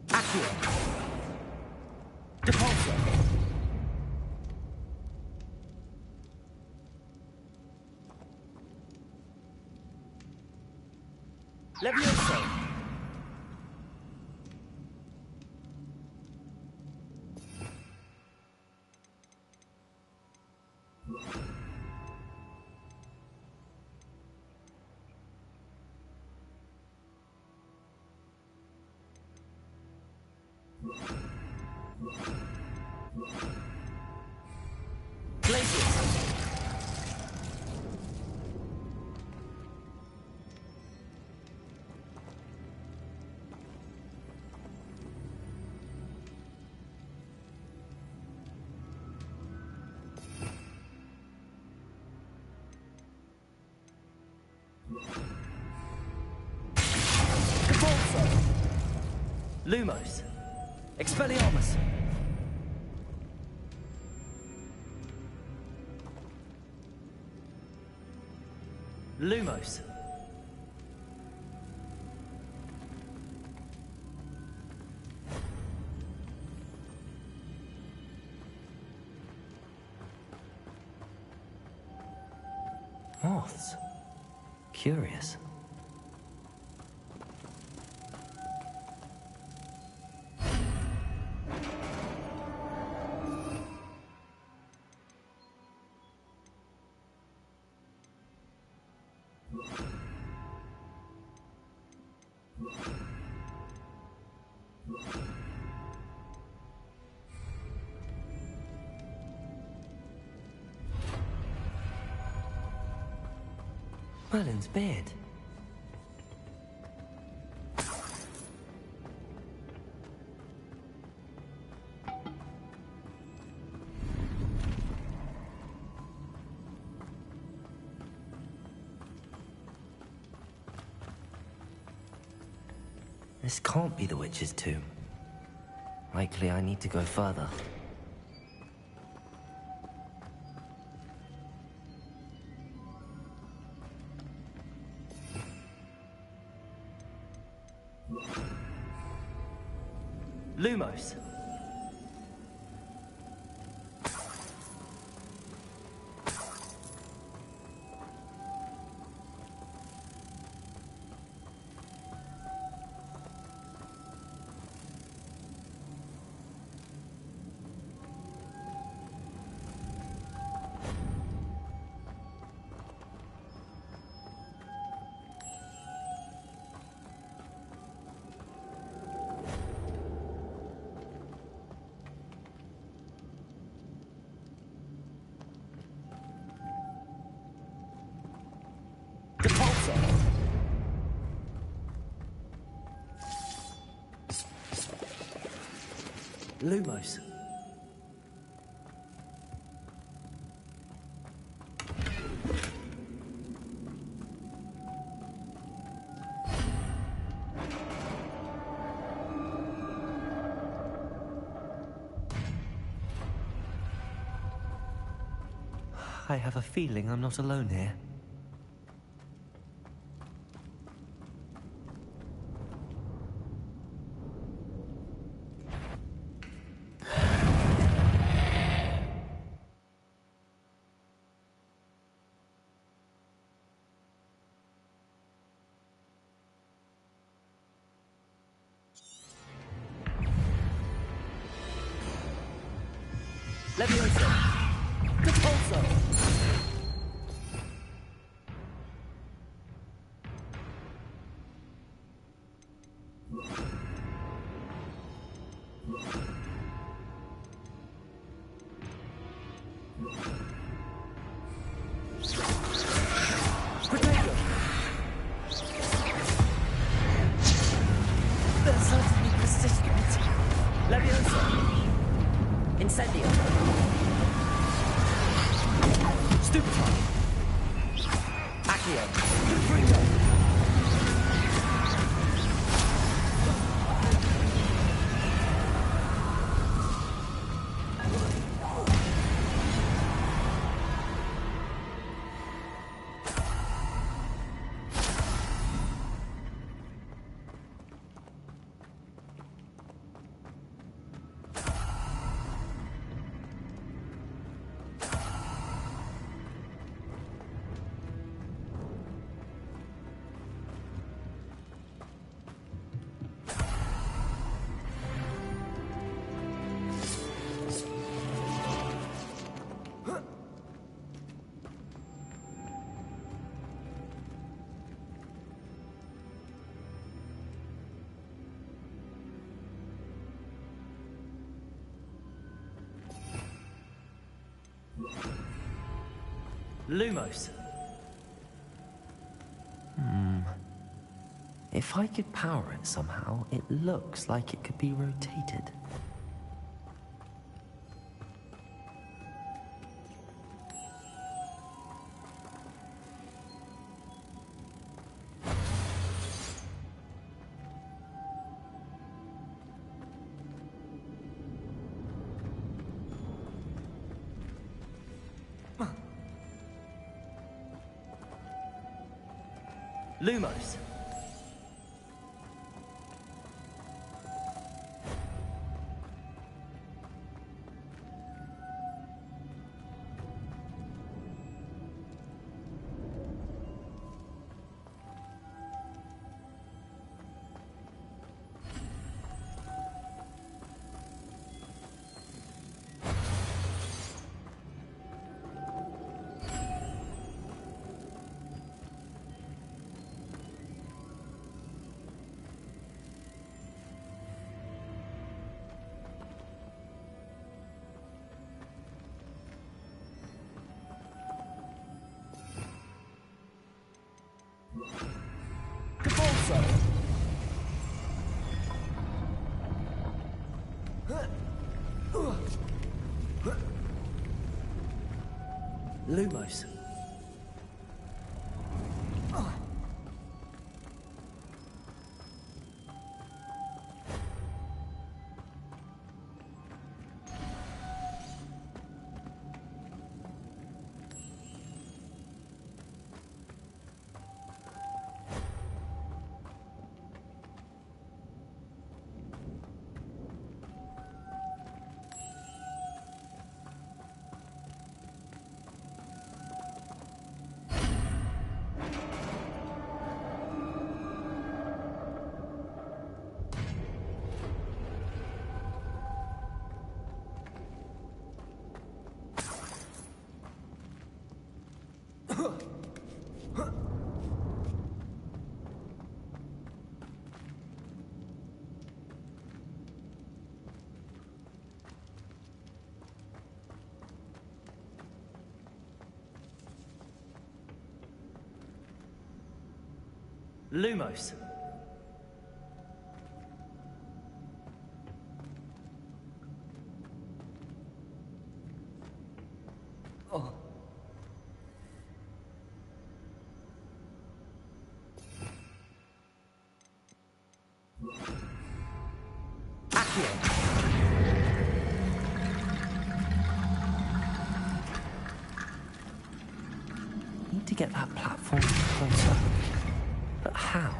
Accio. Capolso. Levioso. Glacius. Capolso. Lumos. Expelliarmus. Lumos. Moths. Curious. Merlin's beard. This can't be the witch's tomb. Likely I need to go further. Lumos. Lumos. I have a feeling I'm not alone here. Levioso. Repulso. Protego. There's certainly persistent. Levioso. Incendio. Stupefy. Accio. Fringo. Lumos. If I could power it somehow, it looks like it could be rotated. Lumos. Devolso. Lumos. Lumos. Oh. Need to get that platform closer. But how?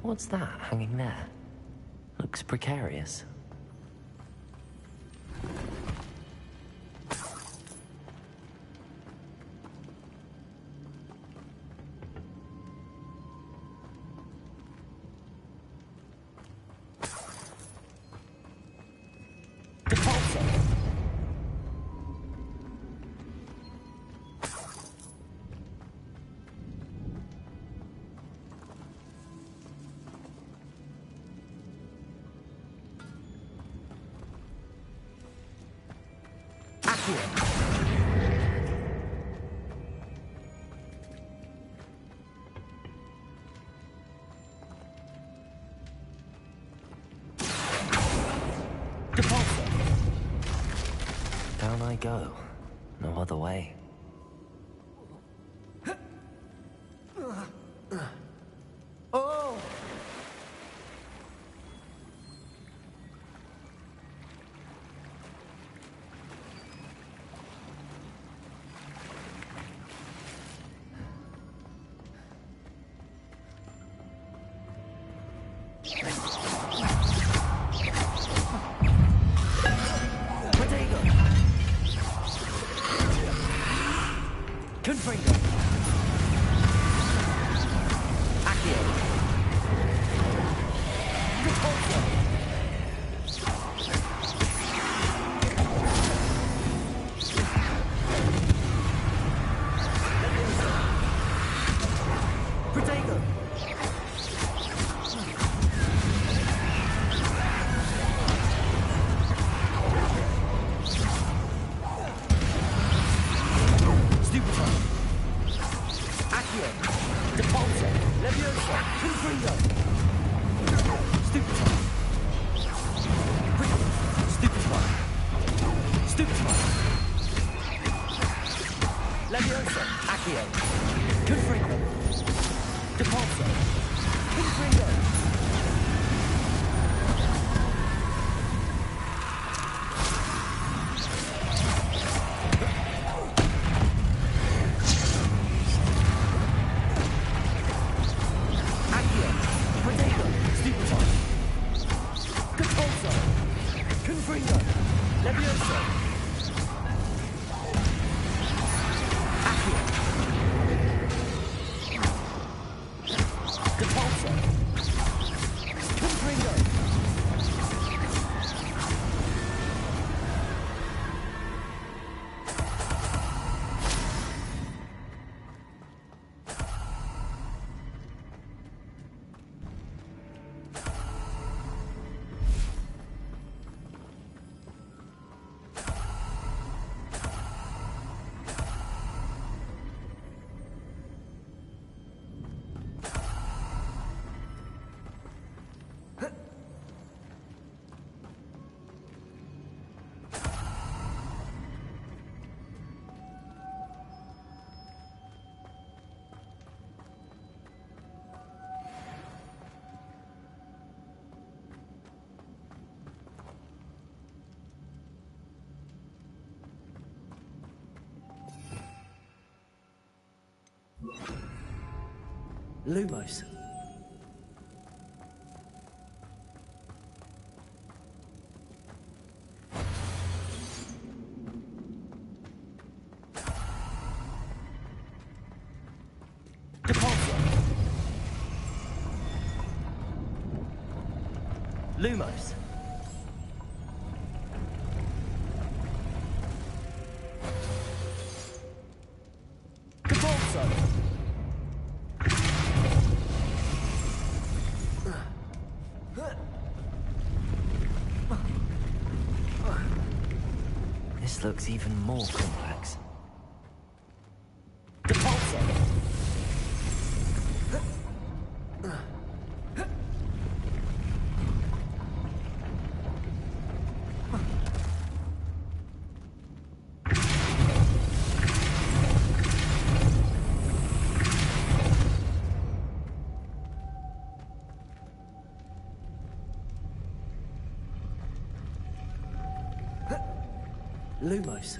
What's that hanging there? Looks precarious. Down I go. No other way. Oh! Depulso. Confringo. Accio. Potato. Stupefy. Depulso. Confringo. Levioso. Accio. Depulso. Confringo. Lumos. Depulso. Lumos. Depulso. This looks even more complex. Depulso. Lumos.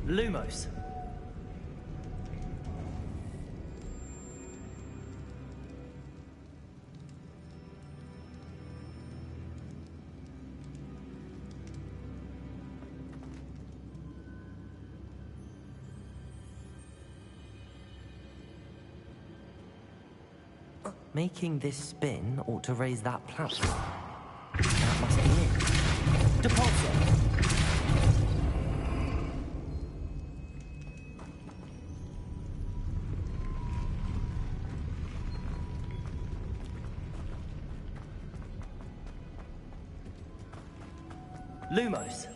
Lumos. Making this spin ought to raise that platform. That must be it. Depulso. Lumos.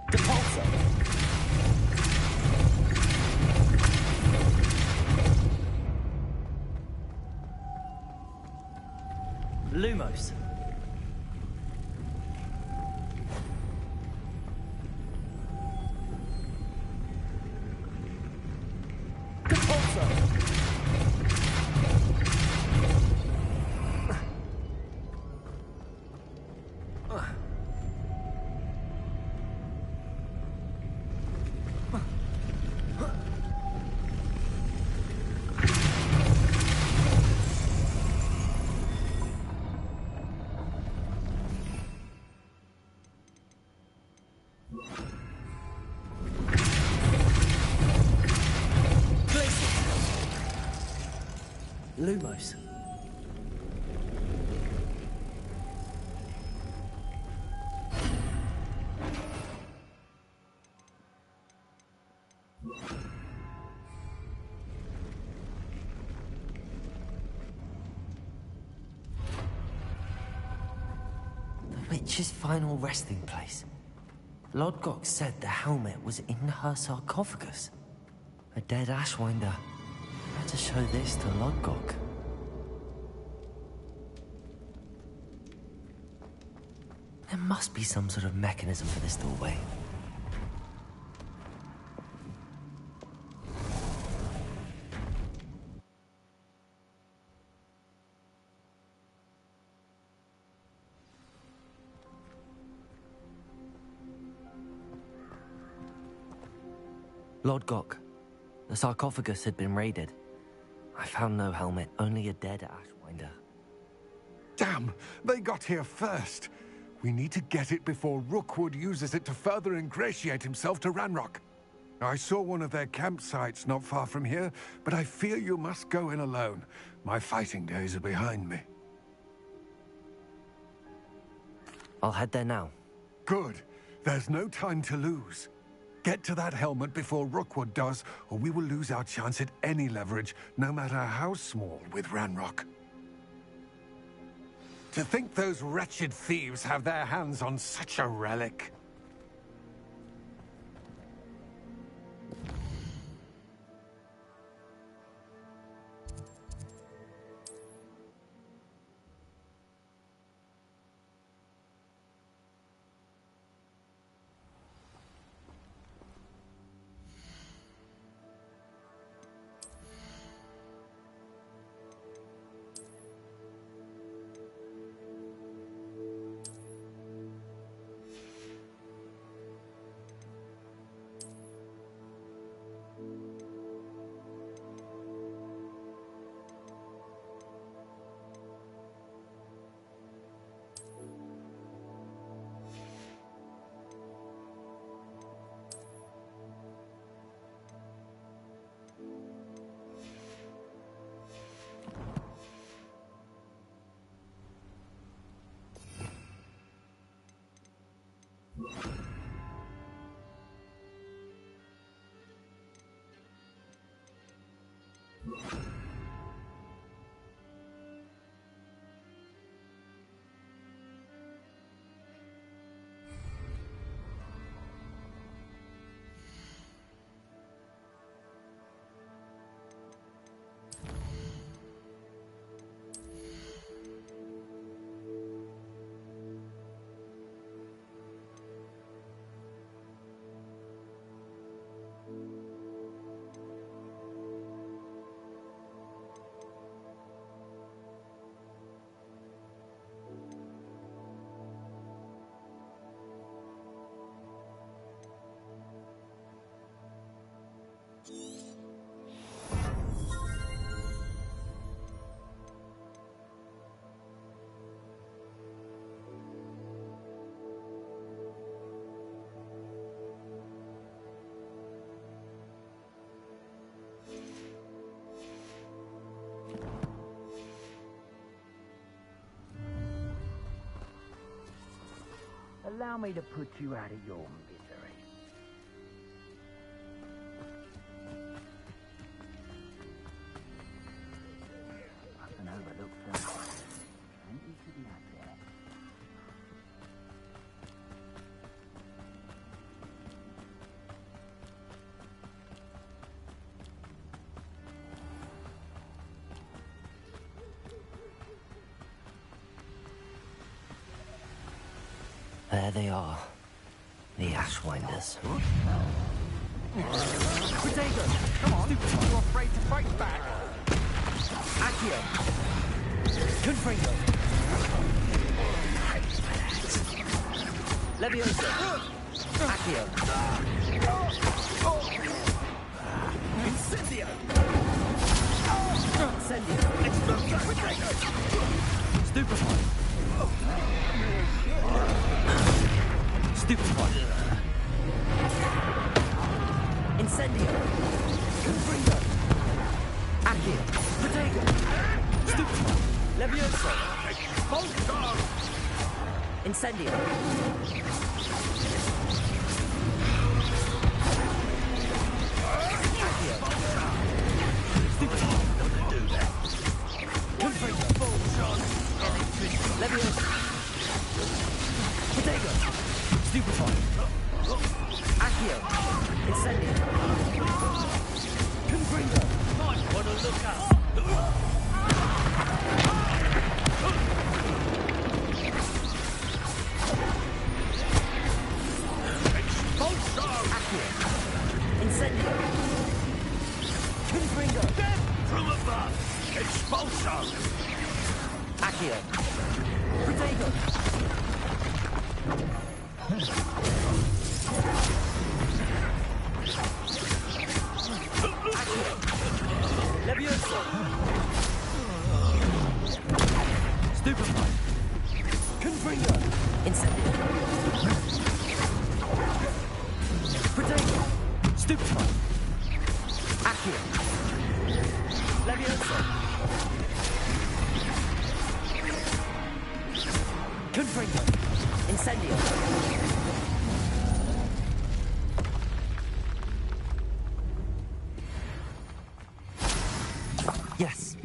Depulso. Lumos. Lumos. The witch's final resting place. Lodgok said the helmet was in her sarcophagus. A dead Ashwinder. Better show this to Lodgok. There must be some sort of mechanism for this doorway. Lodgok, the sarcophagus had been raided. I found no helmet, only a dead Ashwinder. Damn! They got here first. We need to get it before Rookwood uses it to further ingratiate himself to Ranrock. I saw one of their campsites not far from here, but I fear you must go in alone. My fighting days are behind me. I'll head there now. Good. There's no time to lose. Get to that helmet before Rookwood does, or we will lose our chance at any leverage, no matter how small, with Ranrock. To think those wretched thieves have their hands on such a relic. Allow me to put you out of your misery. Mustn't overlook someone. Plenty to be out there. There they are. The Ashwinders. Protego! Come on! You're afraid to fight back! Accio! Confringo! Levioso! Accio! Incendio! Incendio! Stupefy! Stupefy! Incendio! Confringo! Accio! Protego! Stupefy! Levioso! Incendio! Accio! Stupefy! Confringo! Levioso! Protego! Stupefy! Accio! Incendio! Confringo! Might want to look up! Incendio! Confringo! From above! Expulso! Accio! Protego! Accio! Levioso! Stupefy! Confringo! Incendio! Protego! Stupefy! Accio! Levioso! Confringo! Incendio! Yes.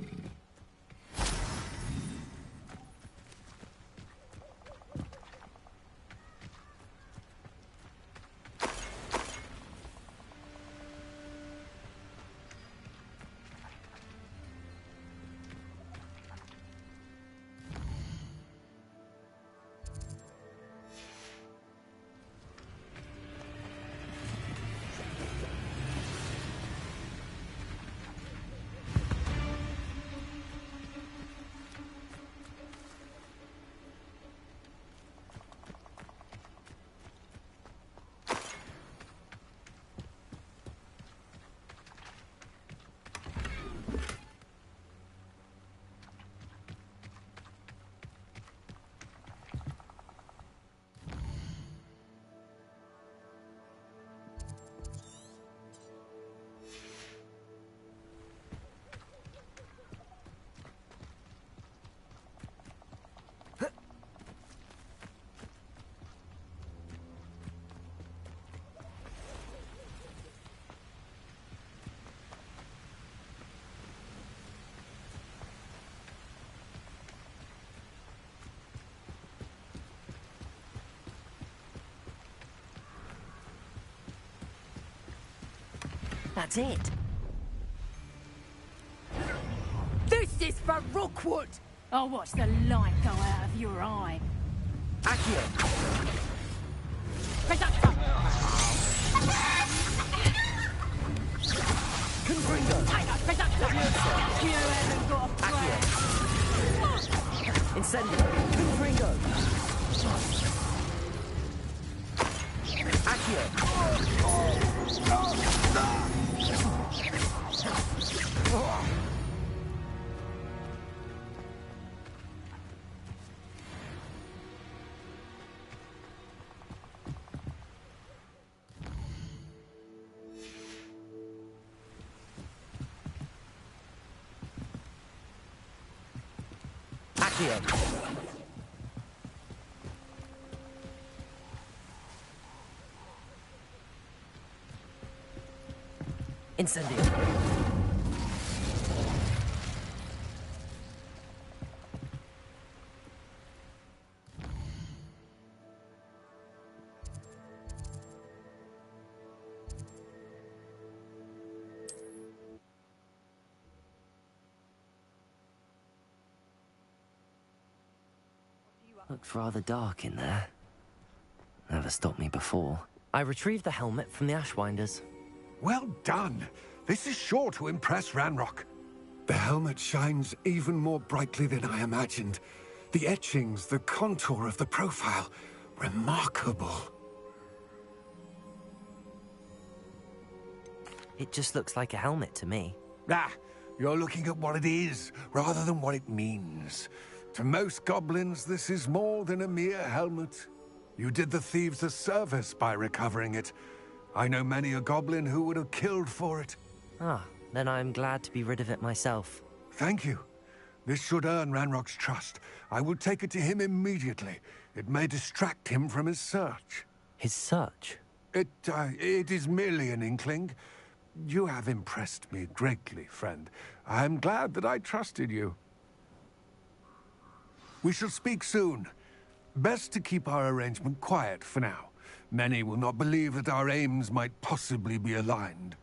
That's it. This is for Rookwood! I'll watch the light go out of your eye. Accio! Reducto! Confringo! Reducto! You haven't got a Accio! Incendio! Confringo! Accio! Accio! Incendio! Looked rather dark in there. Never stopped me before. I retrieved the helmet from the Ashwinders. Well done. This is sure to impress Ranrock. The helmet shines even more brightly than I imagined. The etchings, the contour of the profile. Remarkable. It just looks like a helmet to me. Ah, you're looking at what it is, rather than what it means. To most goblins, this is more than a mere helmet. You did the thieves a service by recovering it. I know many a goblin who would have killed for it. Ah, then I'm glad to be rid of it myself. Thank you. This should earn Ranrock's trust. I will take it to him immediately. It may distract him from his search. His search? It is merely an inkling. You have impressed me greatly, friend. I am glad that I trusted you. We shall speak soon. Best to keep our arrangement quiet for now. Many will not believe that our aims might possibly be aligned.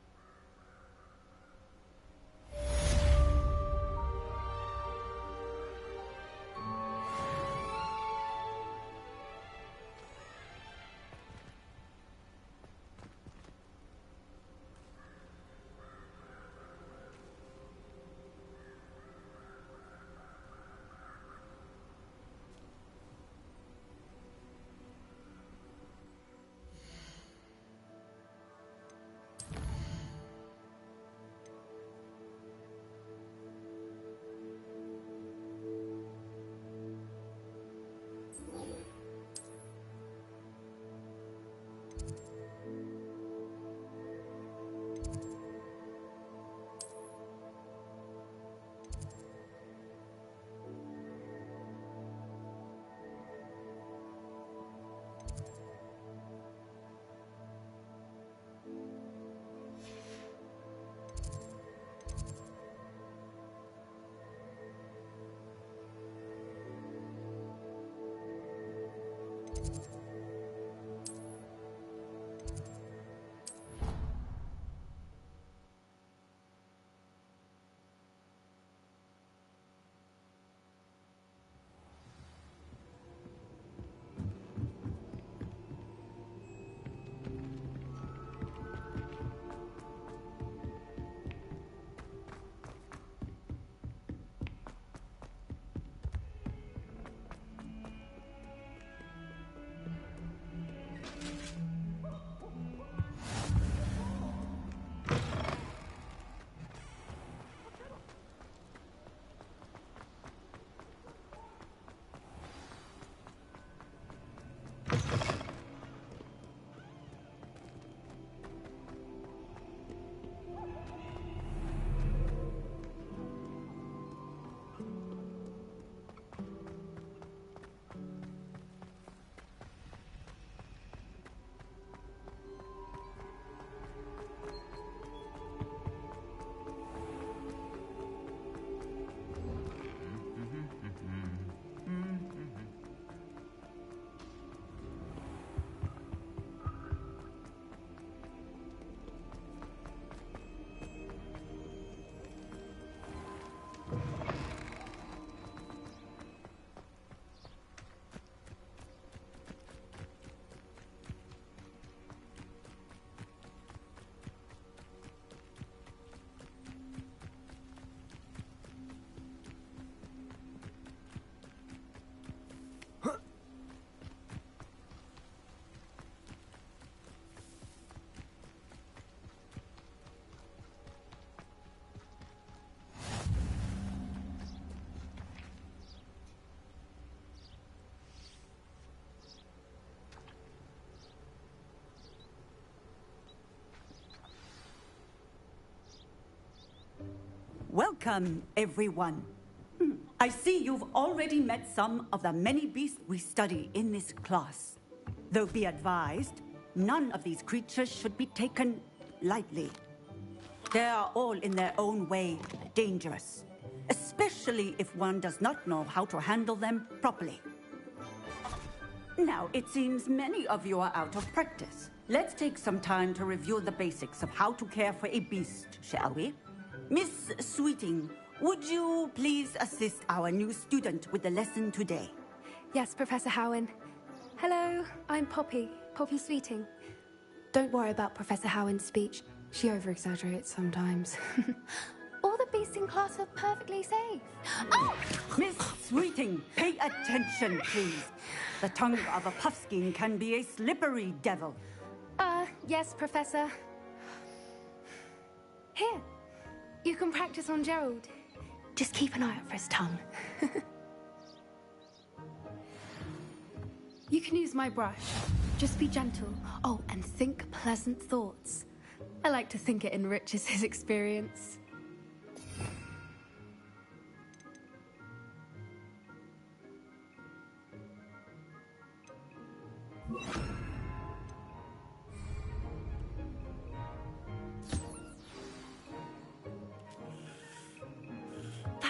Welcome, everyone. I see you've already met some of the many beasts we study in this class. Though be advised, none of these creatures should be taken lightly. They are all in their own way dangerous, especially if one does not know how to handle them properly. Now, it seems many of you are out of practice. Let's take some time to review the basics of how to care for a beast, shall we? Miss Sweeting, would you please assist our new student with the lesson today? Yes, Professor Howen. Hello, I'm Poppy Sweeting. Don't worry about Professor Howen's speech. She over-exaggerates sometimes. All the beasts in class are perfectly safe. Oh! Miss Sweeting, pay attention, please. The tongue of a puffskein can be a slippery devil. Yes, Professor. Here, you can practice on Gerald. Just keep an eye out for his tongue. You can use my brush. Just be gentle. Oh, and think pleasant thoughts. I like to think it enriches his experience.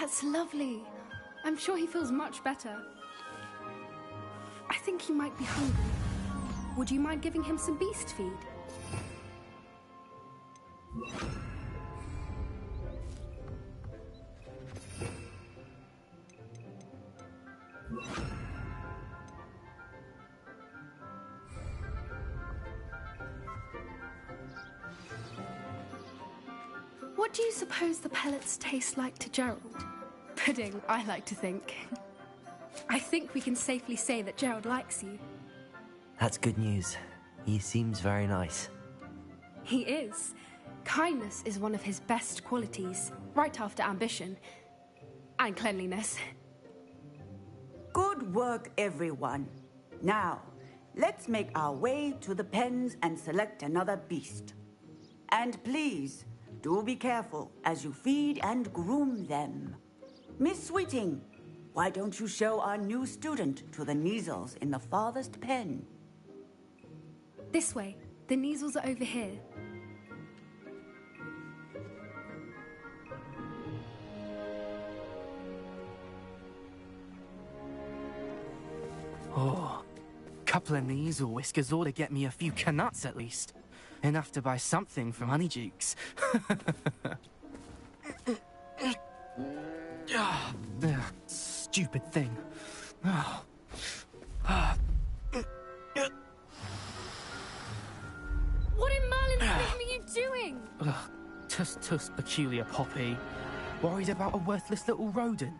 That's lovely. I'm sure he feels much better. I think he might be hungry. Would you mind giving him some beast feed? What do you suppose the pellets taste like to Gerald? Pudding, I like to think. I think we can safely say that Gerald likes you. That's good news. He seems very nice. He is. Kindness is one of his best qualities, right after ambition. And cleanliness. Good work, everyone. Now, let's make our way to the pens and select another beast. And please, do be careful as you feed and groom them. Miss Sweeting, why don't you show our new student to the Neasels in the farthest pen? This way. The Neasels are over here. Oh, couple of Neasel whiskers ought to get me a few canuts at least. Enough to buy something from Honeydukes. Stupid thing. Oh. What in Merlin's name are you doing? Tuss, peculiar Poppy. Worried about a worthless little rodent?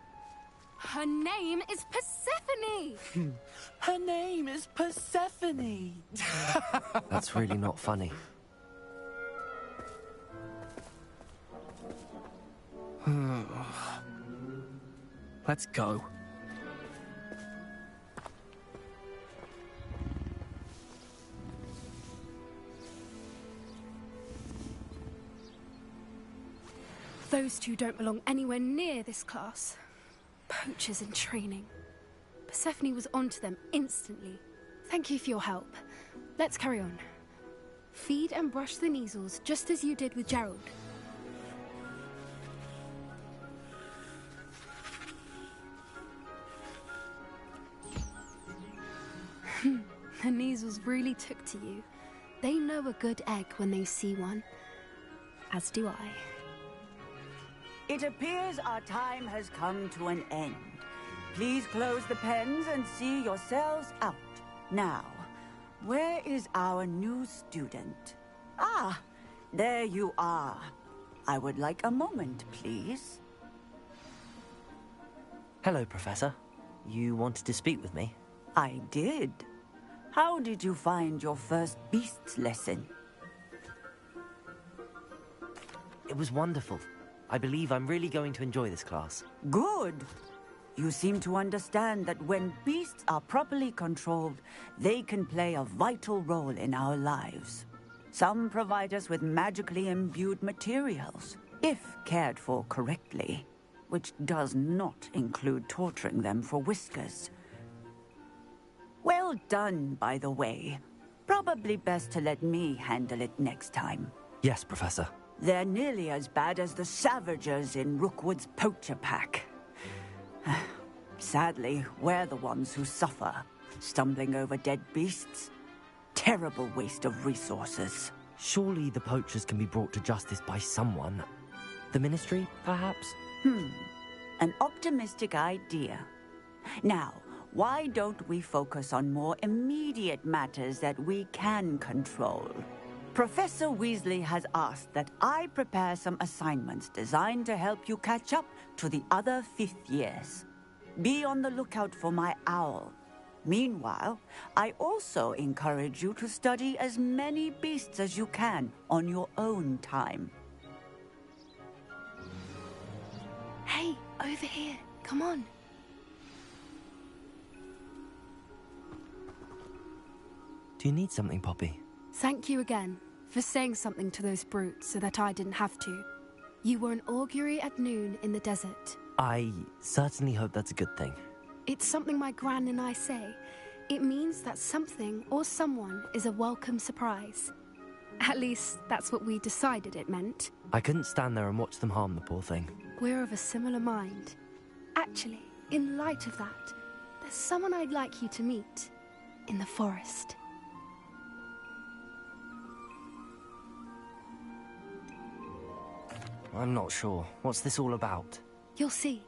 Her name is Persephone! Her name is Persephone! That's really not funny. Let's go. Those two don't belong anywhere near this class. Poachers in training. Persephone was onto them instantly. Thank you for your help. Let's carry on. Feed and brush the Neasels just as you did with Gerald. The Neasels really took to you. They know a good egg when they see one. As do I. It appears our time has come to an end. Please close the pens and see yourselves out. Now, where is our new student? Ah, there you are. I would like a moment, please. Hello, Professor. You wanted to speak with me? I did. How did you find your first beasts lesson? It was wonderful. I believe I'm really going to enjoy this class. Good. You seem to understand that when beasts are properly controlled, they can play a vital role in our lives. Some provide us with magically imbued materials, if cared for correctly, which does not include torturing them for whiskers. Well done, by the way. Probably best to let me handle it next time. Yes, Professor. They're nearly as bad as the Savagers in Rookwood's poacher pack. Sadly, we're the ones who suffer, stumbling over dead beasts. Terrible waste of resources. Surely the poachers can be brought to justice by someone. The Ministry, perhaps? An optimistic idea. Now, why don't we focus on more immediate matters that we can control? Professor Weasley has asked that I prepare some assignments designed to help you catch up to the other 5th years. Be on the lookout for my owl. Meanwhile, I also encourage you to study as many beasts as you can on your own time. Hey, over here. Come on. Do you need something, Poppy? Thank you again for saying something to those brutes so that I didn't have to. You were an augury at noon in the desert. I certainly hope that's a good thing. It's something my gran and I say. It means that something or someone is a welcome surprise. At least, that's what we decided it meant. I couldn't stand there and watch them harm the poor thing. we're of a similar mind. Actually, in light of that, there's someone I'd like you to meet in the forest. I'm not sure. What's this all about? You'll see.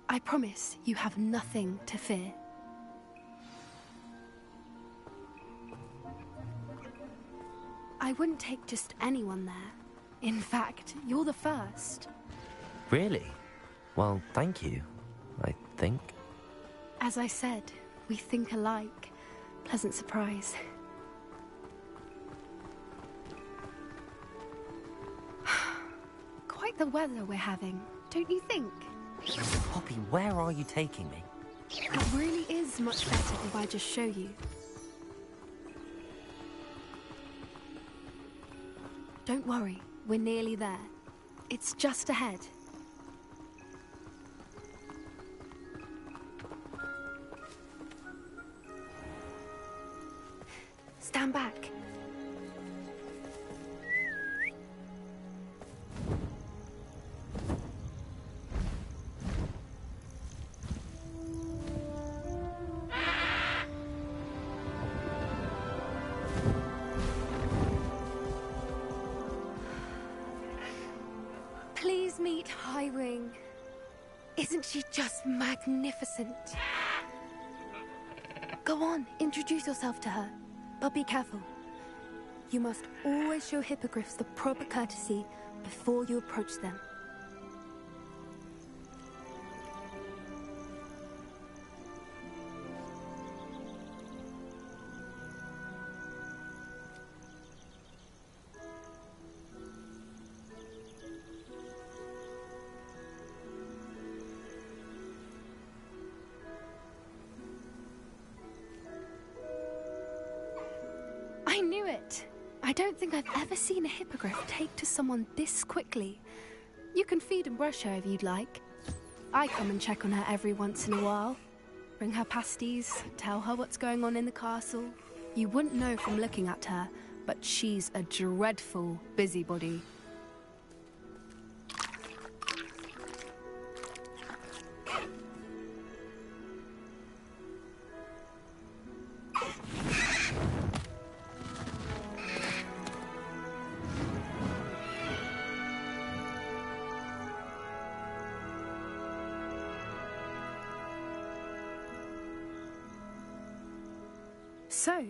I promise you have nothing to fear. I wouldn't take just anyone there. In fact, you're the first. Really? Well, thank you, I think. As I said, we think alike. Pleasant surprise. Quite the weather we're having, don't you think? Poppy, where are you taking me? It really is much better if I just show you. Don't worry, we're nearly there. It's just ahead. Stand back. Please meet Highwing. Isn't she just magnificent? Go on, introduce yourself to her. But be careful. You must always show hippogriffs the proper courtesy before you approach them. I knew it! I don't think I've ever seen a hippogriff take to someone this quickly. You can feed and brush her if you'd like. I come and check on her every once in a while. Bring her pasties, tell her what's going on in the castle. You wouldn't know from looking at her, but she's a dreadful busybody. So,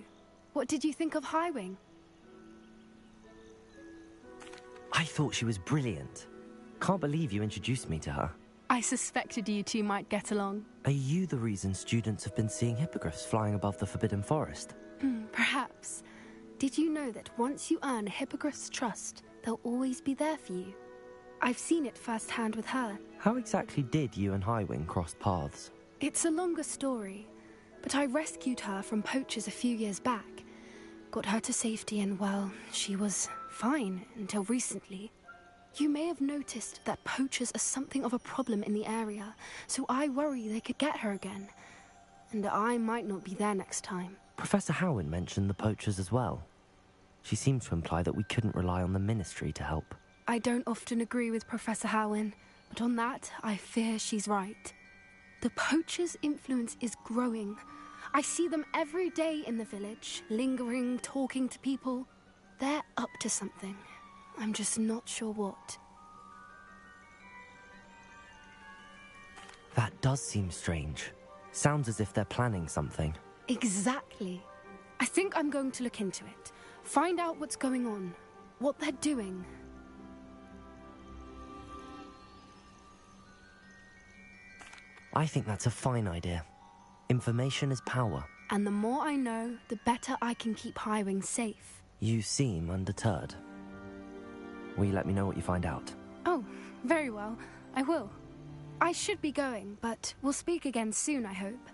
what did you think of Highwing? I thought she was brilliant. Can't believe you introduced me to her. I suspected you two might get along. Are you the reason students have been seeing hippogriffs flying above the Forbidden Forest? Perhaps. Did you know that once you earn a hippogriff's trust, they'll always be there for you? I've seen it firsthand with her. How exactly did you and Highwing cross paths? It's a longer story, but I rescued her from poachers a few years back. Got her to safety and, well, she was fine until recently. You may have noticed that poachers are something of a problem in the area, so I worry they could get her again. And I might not be there next time. Professor Howin mentioned the poachers as well. She seemed to imply that we couldn't rely on the Ministry to help. I don't often agree with Professor Howin, but on that, I fear she's right. The poachers' influence is growing. I see them every day in the village, lingering, talking to people. They're up to something. I'm just not sure what. That does seem strange. Sounds as if they're planning something. Exactly. I think I'm going to look into it. Find out what's going on, what they're doing. I think that's a fine idea. Information is power. And the more I know, the better I can keep Highwing safe. You seem undeterred. Will you let me know what you find out? Oh, very well. I will. I should be going, but we'll speak again soon, I hope.